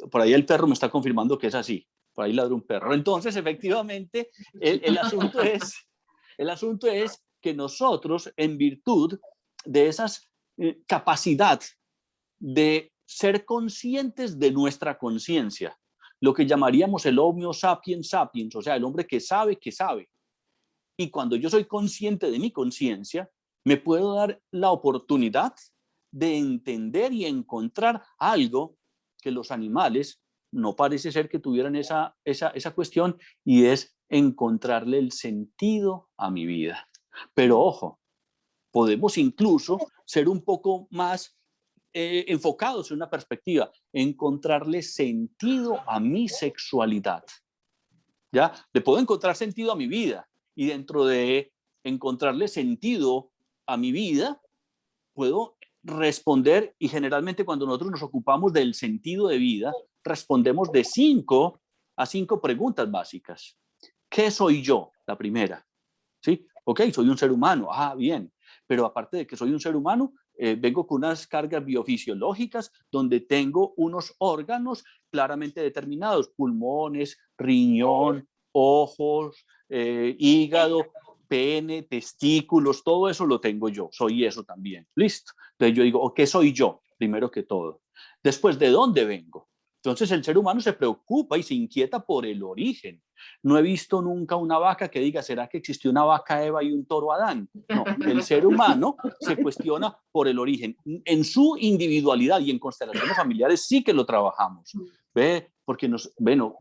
por ahí el perro me está confirmando que es así. Por ahí ladra un perro. Entonces, efectivamente, el asunto es que nosotros, en virtud de esa capacidad de ser conscientes de nuestra conciencia, lo que llamaríamos el homo sapiens sapiens, o sea, el hombre que sabe que sabe. Y cuando yo soy consciente de mi conciencia, me puedo dar la oportunidad de entender y encontrar algo que los animales no parece ser que tuvieran esa cuestión, y es encontrarle el sentido a mi vida. Pero ojo, podemos incluso ser un poco más enfocados en una perspectiva, encontrarle sentido a mi sexualidad. ¿Ya? Le puedo encontrar sentido a mi vida, y dentro de encontrarle sentido a mi vida, puedo responder, y generalmente cuando nosotros nos ocupamos del sentido de vida, respondemos de 5 a 5 preguntas básicas. ¿Qué soy yo? La primera. ¿Sí? Ok, soy un ser humano. Ah, bien. Pero aparte de que soy un ser humano, vengo con unas cargas biofisiológicas donde tengo unos órganos claramente determinados, pulmones, riñón, ojos, hígado, pene, testículos, todo eso lo tengo yo, soy eso también, listo. Entonces yo digo, ¿qué soy yo? Primero que todo. Después, ¿de dónde vengo? Entonces el ser humano se preocupa y se inquieta por el origen. No he visto nunca una vaca que diga, ¿será que existió una vaca Eva y un toro Adán? No, el ser humano se cuestiona por el origen. En su individualidad y en constelaciones familiares sí que lo trabajamos. ¿Ve? Porque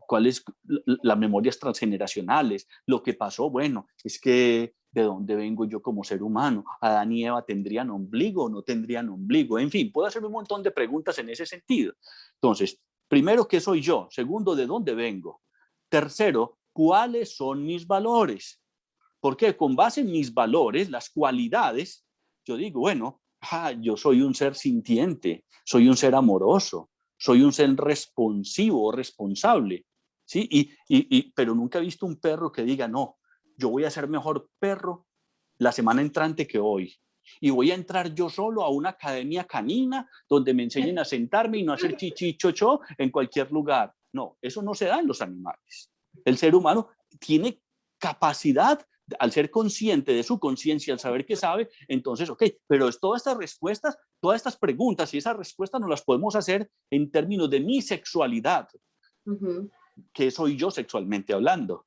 ¿cuáles las memorias transgeneracionales? Lo que pasó, bueno, es que ¿de dónde vengo yo como ser humano? ¿Adán y Eva tendrían ombligo o no tendrían ombligo? En fin, puedo hacerme un montón de preguntas en ese sentido. Entonces, primero, ¿qué soy yo? Segundo, ¿de dónde vengo? Tercero, ¿cuáles son mis valores? Porque con base en mis valores, las cualidades, yo digo, bueno, yo soy un ser sintiente, soy un ser amoroso, soy un ser responsivo o responsable, ¿sí? Pero nunca he visto un perro que diga, no, yo voy a ser mejor perro la semana entrante que hoy. Y voy a entrar yo solo a una academia canina donde me enseñen a sentarme y no hacer chichi chocho en cualquier lugar. No, eso no se da en los animales. El ser humano tiene capacidad, al ser consciente de su conciencia, al saber que sabe, entonces, ok, pero es todas estas respuestas, todas estas preguntas y esas respuestas nos las podemos hacer en términos de mi sexualidad. ¿Qué soy yo sexualmente hablando?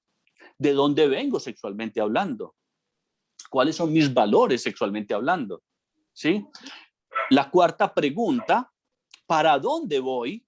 ¿De dónde vengo sexualmente hablando? ¿Cuáles son mis valores sexualmente hablando? ¿Sí? La cuarta pregunta, ¿para dónde voy?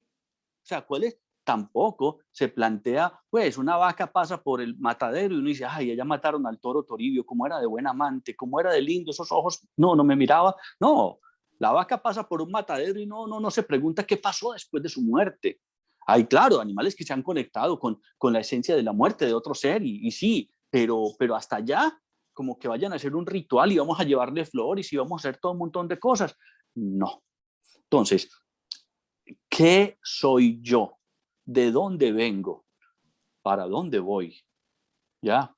O sea, ¿cuál es? Tampoco se plantea, pues una vaca pasa por el matadero y uno dice, ay, ya mataron al toro Toribio, cómo era de buen amante, cómo era de lindo, esos ojos, no me miraba. No, la vaca pasa por un matadero y no se pregunta qué pasó después de su muerte. Hay, claro, animales que se han conectado con la esencia de la muerte de otro ser y sí, pero hasta allá, como que vayan a hacer un ritual y vamos a llevarle flores y vamos a hacer todo un montón de cosas. No. Entonces, ¿qué soy yo? ¿De dónde vengo? ¿Para dónde voy? ¿Ya?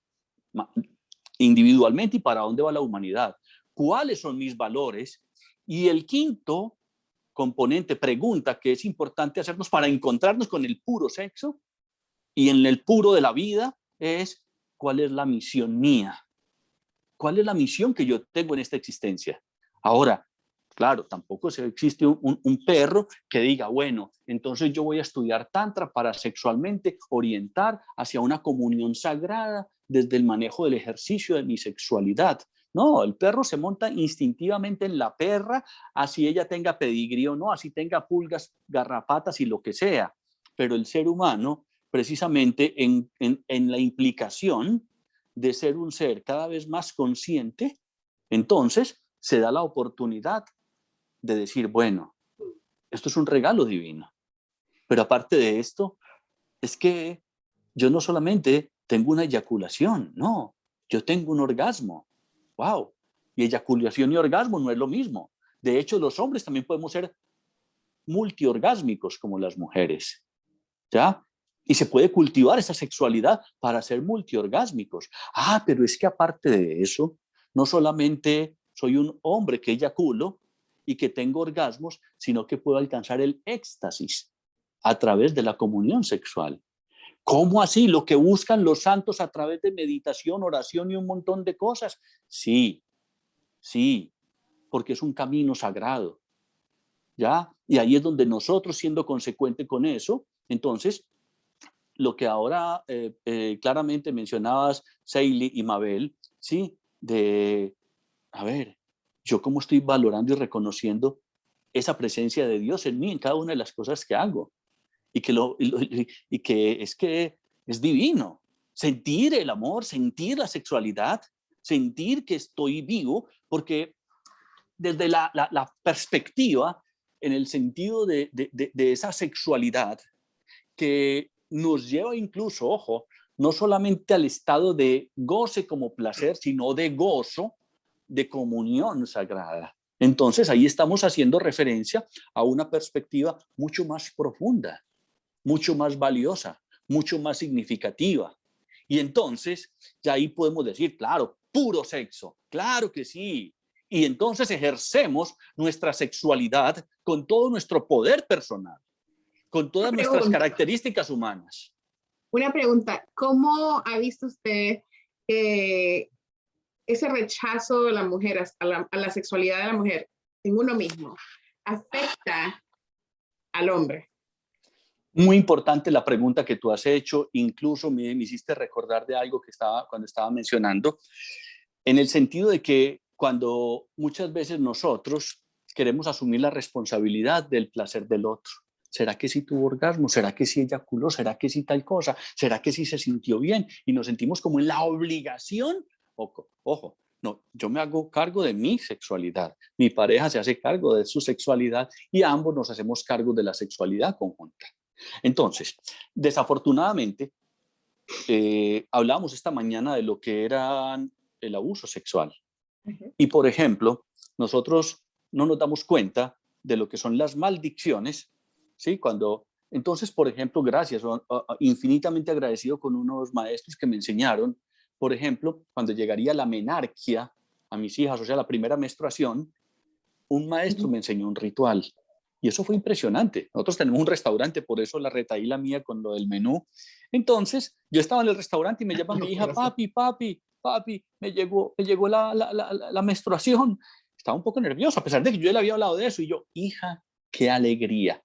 Individualmente y para dónde va la humanidad. ¿Cuáles son mis valores? Y el quinto componente, pregunta que es importante hacernos para encontrarnos con el puro sexo y en el puro de la vida es, ¿cuál es la misión mía? ¿Cuál es la misión que yo tengo en esta existencia? Ahora, claro, tampoco existe un perro que diga, bueno, entonces yo voy a estudiar tantra para sexualmente orientar hacia una comunión sagrada desde el manejo del ejercicio de mi sexualidad. No, el perro se monta instintivamente en la perra, así ella tenga pedigrí o no, así tenga pulgas, garrapatas y lo que sea. Pero el ser humano, precisamente en la implicación de ser un ser cada vez más consciente, entonces se da la oportunidad de decir, bueno, esto es un regalo divino. Pero aparte de esto, es que yo no solamente tengo una eyaculación, no, yo tengo un orgasmo. ¡Wow! Y eyaculación y orgasmo no es lo mismo. De hecho, los hombres también podemos ser multiorgásmicos como las mujeres, ¿ya? Y se puede cultivar esa sexualidad para ser multiorgásmicos. Pero es que aparte de eso, no solamente soy un hombre que eyaculo y que tengo orgasmos, sino que puedo alcanzar el éxtasis a través de la comunión sexual. ¿Cómo así? Lo que buscan los santos a través de meditación, oración y un montón de cosas. Sí, porque es un camino sagrado, ¿ya? Y ahí es donde nosotros, siendo consecuente con eso, entonces, lo que ahora claramente mencionabas, Seili y Mabel, ¿sí? A ver, yo cómo estoy valorando y reconociendo esa presencia de Dios en mí, en cada una de las cosas que hago. Y que es divino. Sentir el amor, sentir la sexualidad, sentir que estoy vivo, porque desde la perspectiva, en el sentido de esa sexualidad, que nos lleva incluso, ojo, no solamente al estado de goce como placer, sino de gozo, de comunión sagrada. Entonces ahí estamos haciendo referencia a una perspectiva mucho más profunda, mucho más valiosa, mucho más significativa. Y entonces ya ahí podemos decir, claro, puro sexo, claro que sí. Y entonces ejercemos nuestra sexualidad con todo nuestro poder personal, con todas nuestras características humanas. Una pregunta, ¿cómo ha visto usted ese rechazo de la mujer a la sexualidad de la mujer en uno mismo afecta al hombre? Muy importante la pregunta que tú has hecho, incluso me hiciste recordar de algo que cuando estaba mencionando, en el sentido de que cuando muchas veces nosotros queremos asumir la responsabilidad del placer del otro. ¿Será que sí tuvo orgasmo? ¿Será que sí eyaculó? ¿Será que sí tal cosa? ¿Será que sí se sintió bien? Y nos sentimos como en la obligación. Ojo, no, yo me hago cargo de mi sexualidad. Mi pareja se hace cargo de su sexualidad y ambos nos hacemos cargo de la sexualidad conjunta. Entonces, desafortunadamente, hablábamos esta mañana de lo que era el abuso sexual. Y, por ejemplo, nosotros no nos damos cuenta de lo que son las maldiciones, ¿sí? Entonces, por ejemplo, gracias, infinitamente agradecido con unos maestros que me enseñaron, por ejemplo, cuando llegaría la menarquia a mis hijas, o sea, la primera menstruación, un maestro me enseñó un ritual. Y eso fue impresionante. Nosotros tenemos un restaurante, por eso la retaíla mía con lo del menú. Entonces, yo estaba en el restaurante y me llama mi hija, papi, me llegó la menstruación. Estaba un poco nerviosa, a pesar de que yo le había hablado de eso. Y yo, hija, qué alegría,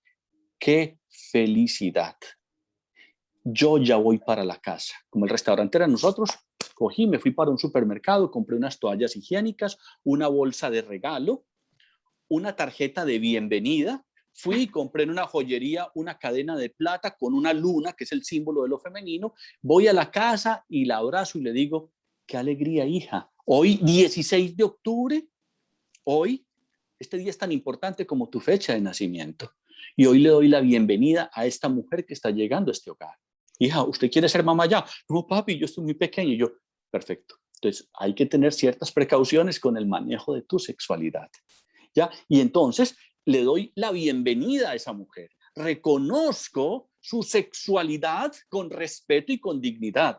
qué felicidad. Yo ya voy para la casa. Como el restaurante era nosotros, cogí, me fui para un supermercado, compré unas toallas higiénicas, una bolsa de regalo, una tarjeta de bienvenida. Fui y compré en una joyería una cadena de plata con una luna, que es el símbolo de lo femenino. Voy a la casa y la abrazo y le digo, qué alegría, hija. Hoy, 16 de octubre, hoy, este día es tan importante como tu fecha de nacimiento. Y hoy le doy la bienvenida a esta mujer que está llegando a este hogar. Hija, ¿usted quiere ser mamá ya? No, papi, yo estoy muy pequeño. Y yo, perfecto. Entonces, hay que tener ciertas precauciones con el manejo de tu sexualidad. ¿Ya? Y entonces le doy la bienvenida a esa mujer. Reconozco su sexualidad con respeto y con dignidad.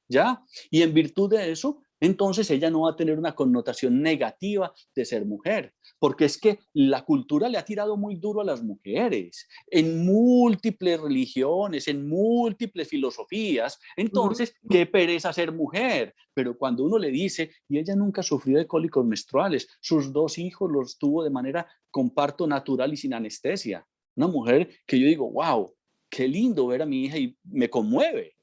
¿Ya? Y en virtud de eso, entonces ella no va a tener una connotación negativa de ser mujer, porque es que la cultura le ha tirado muy duro a las mujeres, en múltiples religiones, en múltiples filosofías. Entonces, qué pereza ser mujer. Pero cuando uno le dice, y ella nunca sufrió de cólicos menstruales, sus 2 hijos los tuvo de manera con parto natural y sin anestesia. Una mujer que yo digo, wow, qué lindo ver a mi hija, y me conmueve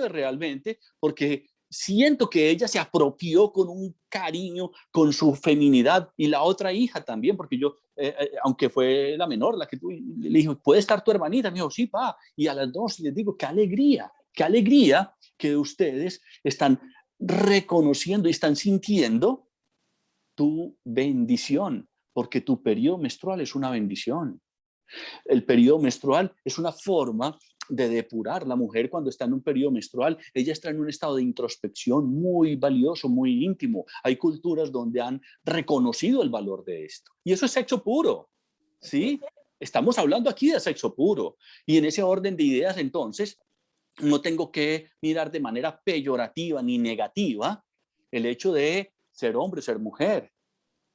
realmente, porque siento que ella se apropió con un cariño, con su feminidad, y la otra hija también, porque yo, aunque fue la menor, la que tú, le dije, ¿puede estar tu hermanita? Me dijo, sí, pa, y a las 2 les digo, qué alegría que ustedes están reconociendo y están sintiendo tu bendición, porque tu periodo menstrual es una bendición. El periodo menstrual es una forma de depurar. La mujer, cuando está en un periodo menstrual, ella está en un estado de introspección muy valioso, muy íntimo. Hay culturas donde han reconocido el valor de esto. Y eso es sexo puro, ¿sí? Estamos hablando aquí de sexo puro. Y en ese orden de ideas, entonces, no tengo que mirar de manera peyorativa ni negativa el hecho de ser hombre, ser mujer,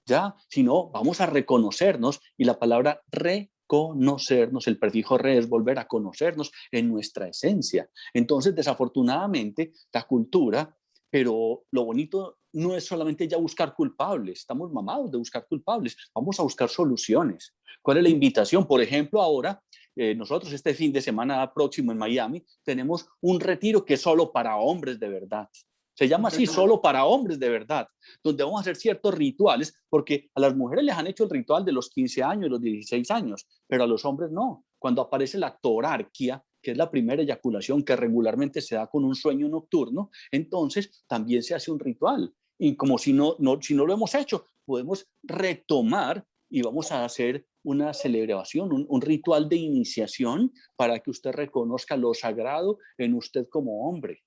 ¿ya? Sino vamos a reconocernos, y la palabra reconocernos, el prefijo re es volver a conocernos en nuestra esencia. Entonces, desafortunadamente, la cultura, pero lo bonito no es solamente ya buscar culpables, estamos mamados de buscar culpables, vamos a buscar soluciones. ¿Cuál es la invitación? Por ejemplo, ahora, nosotros este fin de semana próximo en Miami tenemos un retiro que es solo para hombres de verdad. Se llama así, solo para hombres de verdad, donde vamos a hacer ciertos rituales, porque a las mujeres les han hecho el ritual de los 15 años, los 16 años, pero a los hombres no. Cuando aparece la torarquia, que es la primera eyaculación que regularmente se da con un sueño nocturno, entonces también se hace un ritual. Y como si no lo hemos hecho, podemos retomar y vamos a hacer una celebración, un ritual de iniciación para que usted reconozca lo sagrado en usted como hombre.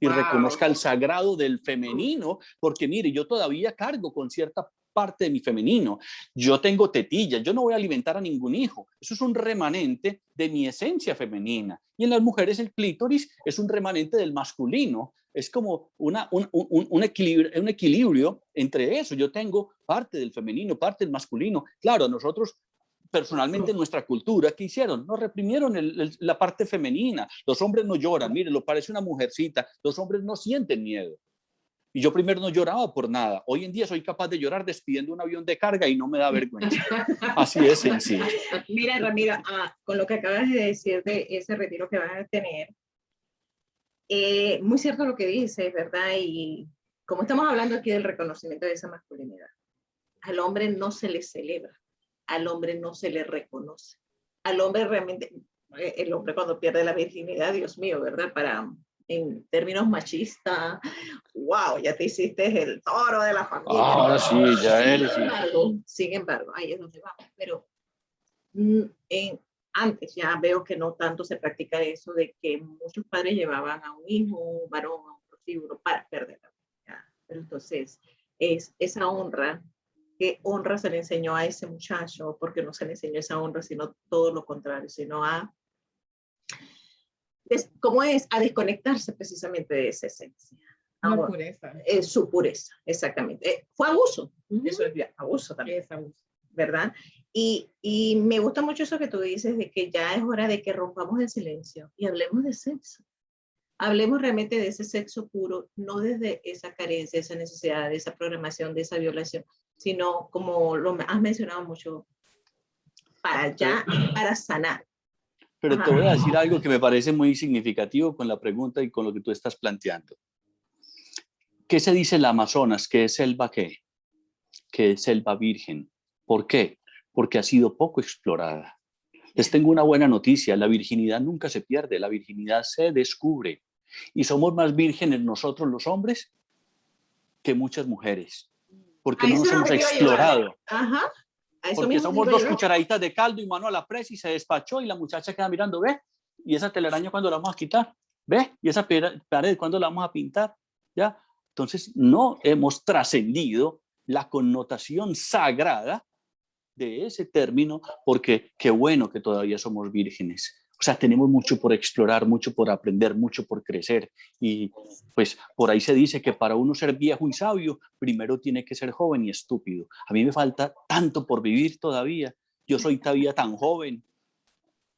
Y reconozca el sagrado del femenino, porque mire, yo todavía cargo con cierta parte de mi femenino. Yo tengo tetillas, yo no voy a alimentar a ningún hijo. Eso es un remanente de mi esencia femenina. Y en las mujeres el clítoris es un remanente del masculino. Es como un equilibrio entre eso. Yo tengo parte del femenino, parte del masculino. Claro, nosotros personalmente en nuestra cultura, ¿qué hicieron? Nos reprimieron la parte femenina. Los hombres no lloran, mire, lo parece una mujercita, los hombres no sienten miedo. Y yo primero no lloraba por nada. Hoy en día soy capaz de llorar despidiendo un avión de carga y no me da vergüenza. Así de sencillo. Mira, Ramiro, con lo que acabas de decir de ese retiro que van a tener, muy cierto lo que dices, ¿verdad? Y como estamos hablando aquí del reconocimiento de esa masculinidad, al hombre no se le celebra, al hombre no se le reconoce. Al hombre realmente, el hombre cuando pierde la virginidad, Dios mío, ¿verdad? En términos machistas, wow, ya te hiciste el toro de la familia. Ahora sí, ya eres. Sin embargo, ahí es donde vamos. Pero antes ya veo que no tanto se practica eso de que muchos padres llevaban a un hijo, un varón, a un prostíbulo para perderla. Pero entonces, es esa honra, ¿qué honra se le enseñó a ese muchacho? Porque no se le enseñó esa honra, sino todo lo contrario, sino ¿cómo es? A desconectarse precisamente de esa esencia. Ahora, pureza. Su pureza, exactamente. Fue abuso, eso es abuso también. Es abuso. ¿Verdad? Y me gusta mucho eso que tú dices de que ya es hora de que rompamos el silencio y hablemos de sexo. Hablemos realmente de ese sexo puro, no desde esa carencia, esa necesidad, de esa programación, de esa violación, sino como lo has mencionado mucho, para sanar. Pero te voy a decir algo que me parece muy significativo con la pregunta y con lo que tú estás planteando. ¿Qué se dice en la Amazonas? ¿Qué es selva qué? ¿Qué es selva virgen? ¿Por qué? Porque ha sido poco explorada. Les tengo una buena noticia, la virginidad nunca se pierde, la virginidad se descubre. Y somos más vírgenes nosotros los hombres que muchas mujeres, porque no nos hemos explorado. Ajá. Porque somos dos cucharaditas de caldo y mano a la presa y se despachó y la muchacha queda mirando, ve, y esa telaraña cuando la vamos a quitar, ve, y esa pared cuando la vamos a pintar, ¿ya? Entonces no hemos trascendido la connotación sagrada de ese término, porque qué bueno que todavía somos vírgenes. O sea, tenemos mucho por explorar, mucho por aprender, mucho por crecer. Y pues por ahí se dice que para uno ser viejo y sabio, primero tiene que ser joven y estúpido. A mí me falta tanto por vivir todavía. Yo soy todavía tan joven.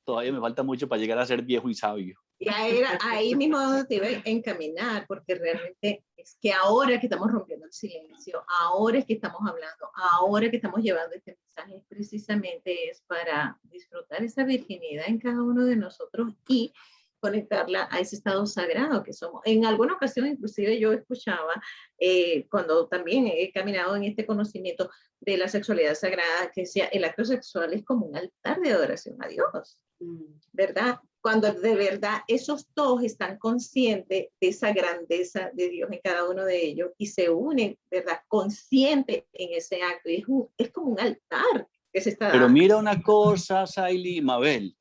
Todavía me falta mucho para llegar a ser viejo y sabio. Y ahí mismo te iba a encaminar, porque realmente es que ahora que estamos rompiendo el silencio, ahora es que estamos hablando, ahora que estamos llevando este mensaje, precisamente es para disfrutar esa virginidad en cada uno de nosotros y conectarla a ese estado sagrado que somos. En alguna ocasión, inclusive yo escuchaba, cuando también he caminado en este conocimiento de la sexualidad sagrada, que decía, el acto sexual es como un altar de adoración a Dios, ¿verdad? Cuando de verdad esos dos están conscientes de esa grandeza de Dios en cada uno de ellos y se unen, ¿verdad? Conscientes en ese acto. Y es como un altar que se está dando. Pero mira una cosa, Saily y Mabel.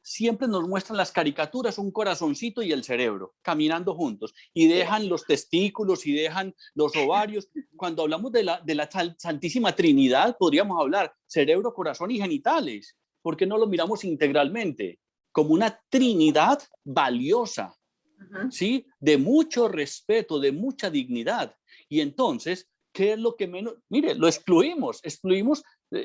Siempre nos muestran las caricaturas un corazoncito y el cerebro caminando juntos y dejan los testículos y dejan los ovarios. Cuando hablamos de la Santísima Trinidad, podríamos hablar cerebro, corazón y genitales. ¿Por qué no lo miramos integralmente? Como una Trinidad valiosa, ¿sí? De mucho respeto, de mucha dignidad. Y entonces, ¿qué es lo que menos? Mire, lo excluimos,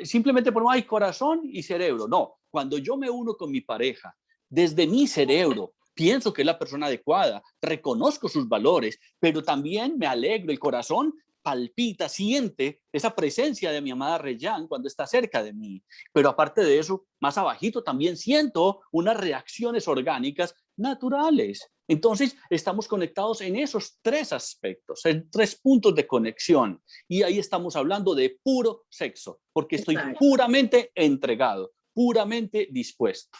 simplemente ponemos ahí corazón y cerebro. No, cuando yo me uno con mi pareja, desde mi cerebro, pienso que es la persona adecuada, reconozco sus valores, pero también me alegro, el corazón palpita, siente esa presencia de mi amada Reyán cuando está cerca de mí. Pero aparte de eso, más abajito también siento unas reacciones orgánicas naturales. Entonces, estamos conectados en esos tres aspectos, en 3 puntos de conexión. Y ahí estamos hablando de puro sexo, porque estoy puramente entregado, puramente dispuesto.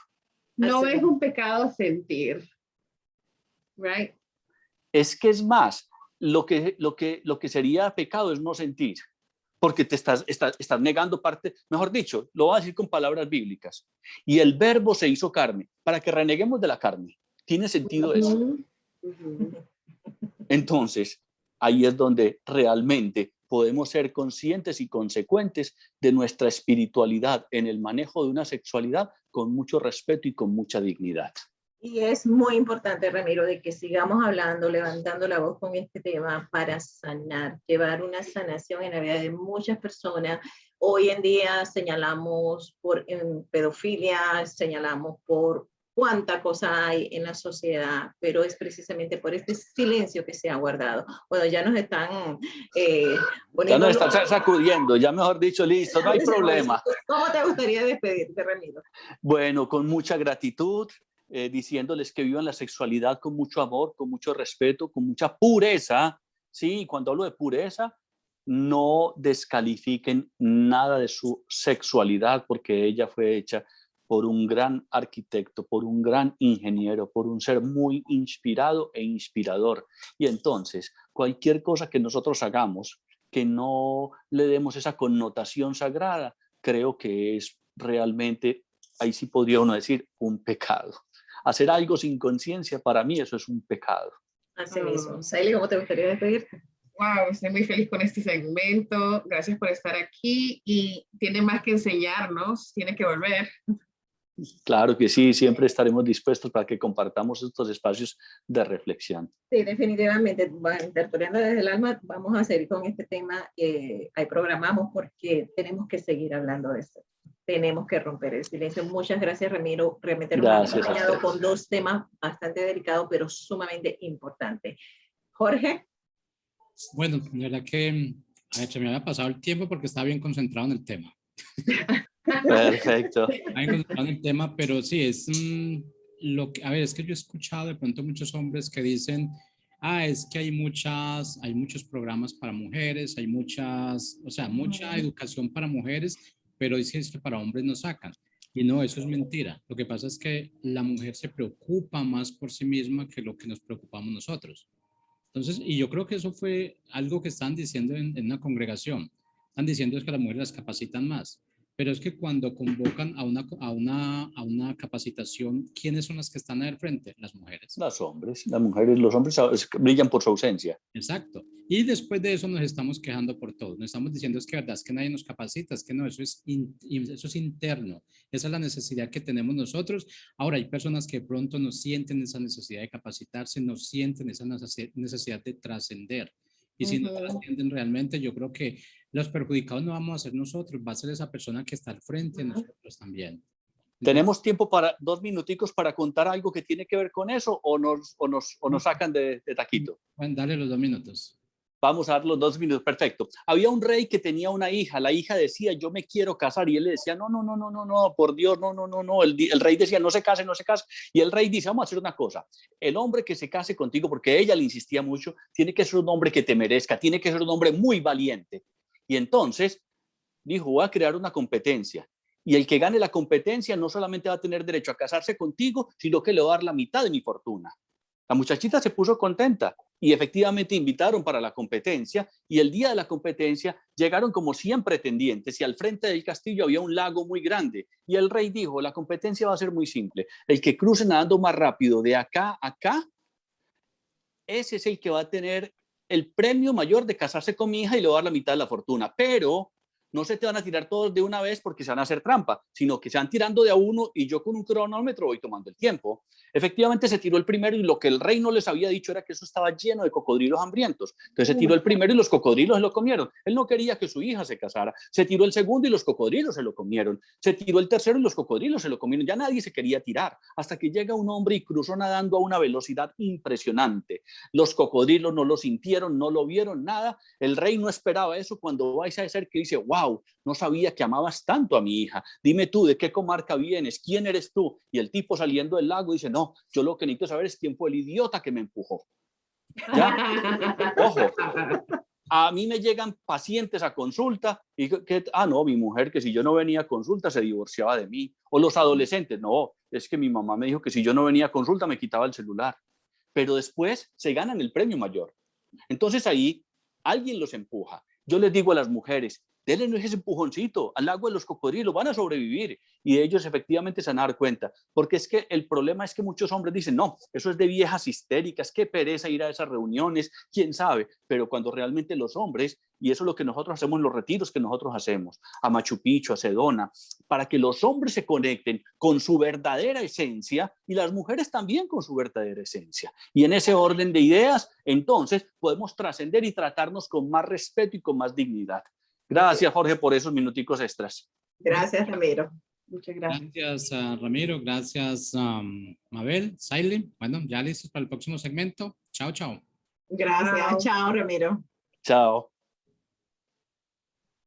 No es un pecado sentir, right? Es que es más, lo que sería pecado es no sentir, porque te estás negando parte, mejor dicho, lo voy a decir con palabras bíblicas. Y el verbo se hizo carne, para que reneguemos de la carne. ¿Tiene sentido eso? Entonces, ahí es donde realmente podemos ser conscientes y consecuentes de nuestra espiritualidad en el manejo de una sexualidad con mucho respeto y con mucha dignidad. Y es muy importante, Ramiro, de que sigamos hablando, levantando la voz con este tema para sanar, llevar una sanación en la vida de muchas personas. Hoy en día señalamos por pedofilia, señalamos por cuánta cosa hay en la sociedad, pero es precisamente por este silencio que se ha guardado. Bueno, ya nos están Ya poniendo... nos están sacudiendo, ya mejor dicho, listo, no hay problema. ¿Cómo te gustaría despedirte, Ramiro? Bueno, con mucha gratitud, diciéndoles que vivan la sexualidad con mucho amor, con mucho respeto, con mucha pureza. Sí, cuando hablo de pureza, no descalifiquen nada de su sexualidad, porque ella fue hecha por un gran arquitecto, por un gran ingeniero, por un ser muy inspirado e inspirador. Y entonces, cualquier cosa que nosotros hagamos, que no le demos esa connotación sagrada, creo que es realmente, ahí sí podría uno decir, un pecado. Hacer algo sin conciencia, para mí eso es un pecado. Así mismo. Saily, ¿cómo te gustaría despedirte? Wow, estoy muy feliz con este segmento. Gracias por estar aquí y tiene más que enseñarnos, tiene que volver. Claro que sí, siempre estaremos dispuestos para que compartamos estos espacios de reflexión. Sí, definitivamente, Tertuliando desde el alma, vamos a seguir con este tema. Ahí programamos porque tenemos que seguir hablando de esto. Tenemos que romper el silencio. Muchas gracias, Ramiro. Realmente nos has acompañado con dos temas bastante delicados, pero sumamente importantes. Jorge. Bueno, la verdad que se me había pasado el tiempo porque estaba bien concentrado en el tema. Perfecto. Bien concentrado en el tema, pero sí, es lo que, a ver, es que yo he escuchado de pronto muchos hombres que dicen, es que hay muchos programas para mujeres, hay muchas, o sea, mucha educación para mujeres, pero dicen que para hombres no sacan. Y no, eso es mentira. Lo que pasa es que la mujer se preocupa más por sí misma que lo que nos preocupamos nosotros. Entonces, y yo creo que eso fue algo que están diciendo en una congregación. Están diciendo es que las mujeres las capacitan más. Pero es que cuando convocan a una capacitación, ¿quiénes son las que están al frente? Las mujeres. Las mujeres, los hombres brillan por su ausencia. Exacto. Y después de eso nos estamos quejando por todo. Nos estamos diciendo es que verdad, es que nadie nos capacita, es que no, eso es interno. Esa es la necesidad que tenemos nosotros. Ahora, hay personas que de pronto no sienten esa necesidad de capacitarse, no sienten esa necesidad de trascender. Y si no trascienden realmente, yo creo que los perjudicados no vamos a ser nosotros, va a ser esa persona que está al frente de nosotros también. ¿Tenemos tiempo para 2 minuticos para contar algo que tiene que ver con eso o nos sacan de taquito? Bueno, dale los 2 minutos. Vamos a dar los 2 minutos, perfecto. Había un rey que tenía una hija, la hija decía, yo me quiero casar, y él le decía, no, por Dios, no. El rey decía, no se case, y el rey dice, vamos a hacer una cosa, el hombre que se case contigo, porque ella le insistía mucho, tiene que ser un hombre que te merezca, tiene que ser un hombre muy valiente. Y entonces dijo, voy a crear una competencia, y el que gane la competencia no solamente va a tener derecho a casarse contigo, sino que le va a dar la mitad de mi fortuna. La muchachita se puso contenta y efectivamente invitaron para la competencia, y el día de la competencia llegaron como 100 pretendientes y al frente del castillo había un lago muy grande, y el rey dijo, la competencia va a ser muy simple, el que cruce nadando más rápido de acá a acá, ese es el que va a tener el premio mayor de casarse con mi hija y le va a dar la mitad de la fortuna, pero no se te van a tirar todos de una vez porque se van a hacer trampa, sino que se van tirando de a uno y yo con un cronómetro voy tomando el tiempo. Efectivamente se tiró el primero y lo que el rey no les había dicho era que eso estaba lleno de cocodrilos hambrientos. Entonces se tiró el primero y los cocodrilos se lo comieron. Él no quería que su hija se casara. Se tiró el segundo y los cocodrilos se lo comieron. Se tiró el tercero y los cocodrilos se lo comieron. Ya nadie se quería tirar hasta que llega un hombre y cruzó nadando a una velocidad impresionante. Los cocodrilos no lo sintieron, no lo vieron, nada. El rey no esperaba eso cuando va a ser que dice, wow, no sabía que amabas tanto a mi hija. Dime tú, ¿de qué comarca vienes? ¿Quién eres tú? Y el tipo saliendo del lago dice, no, yo lo que necesito saber es quién fue el idiota que me empujó. ¿Ya? Ojo, a mí me llegan pacientes a consulta y no, mi mujer, que si yo no venía a consulta se divorciaba de mí. O los adolescentes, no, es que mi mamá me dijo que si yo no venía a consulta me quitaba el celular. Pero después se ganan el premio mayor. Entonces ahí alguien los empuja. Yo les digo a las mujeres, denle ese empujoncito al agua de los cocodrilos, van a sobrevivir. Y ellos efectivamente se van a dar cuenta, porque es que el problema es que muchos hombres dicen, no, eso es de viejas histéricas, qué pereza ir a esas reuniones, quién sabe, pero cuando realmente los hombres, y eso es lo que nosotros hacemos en los retiros que nosotros hacemos, a Machu Picchu, a Sedona, para que los hombres se conecten con su verdadera esencia y las mujeres también con su verdadera esencia. Y en ese orden de ideas, entonces, podemos trascender y tratarnos con más respeto y con más dignidad. Gracias, Jorge, por esos minuticos extras. Gracias, Ramiro. Muchas gracias. Gracias, Ramiro. Gracias, Mabel, Saile. Bueno, ya listos para el próximo segmento. Chao, chao. Gracias. Chao, Ramiro. Chao.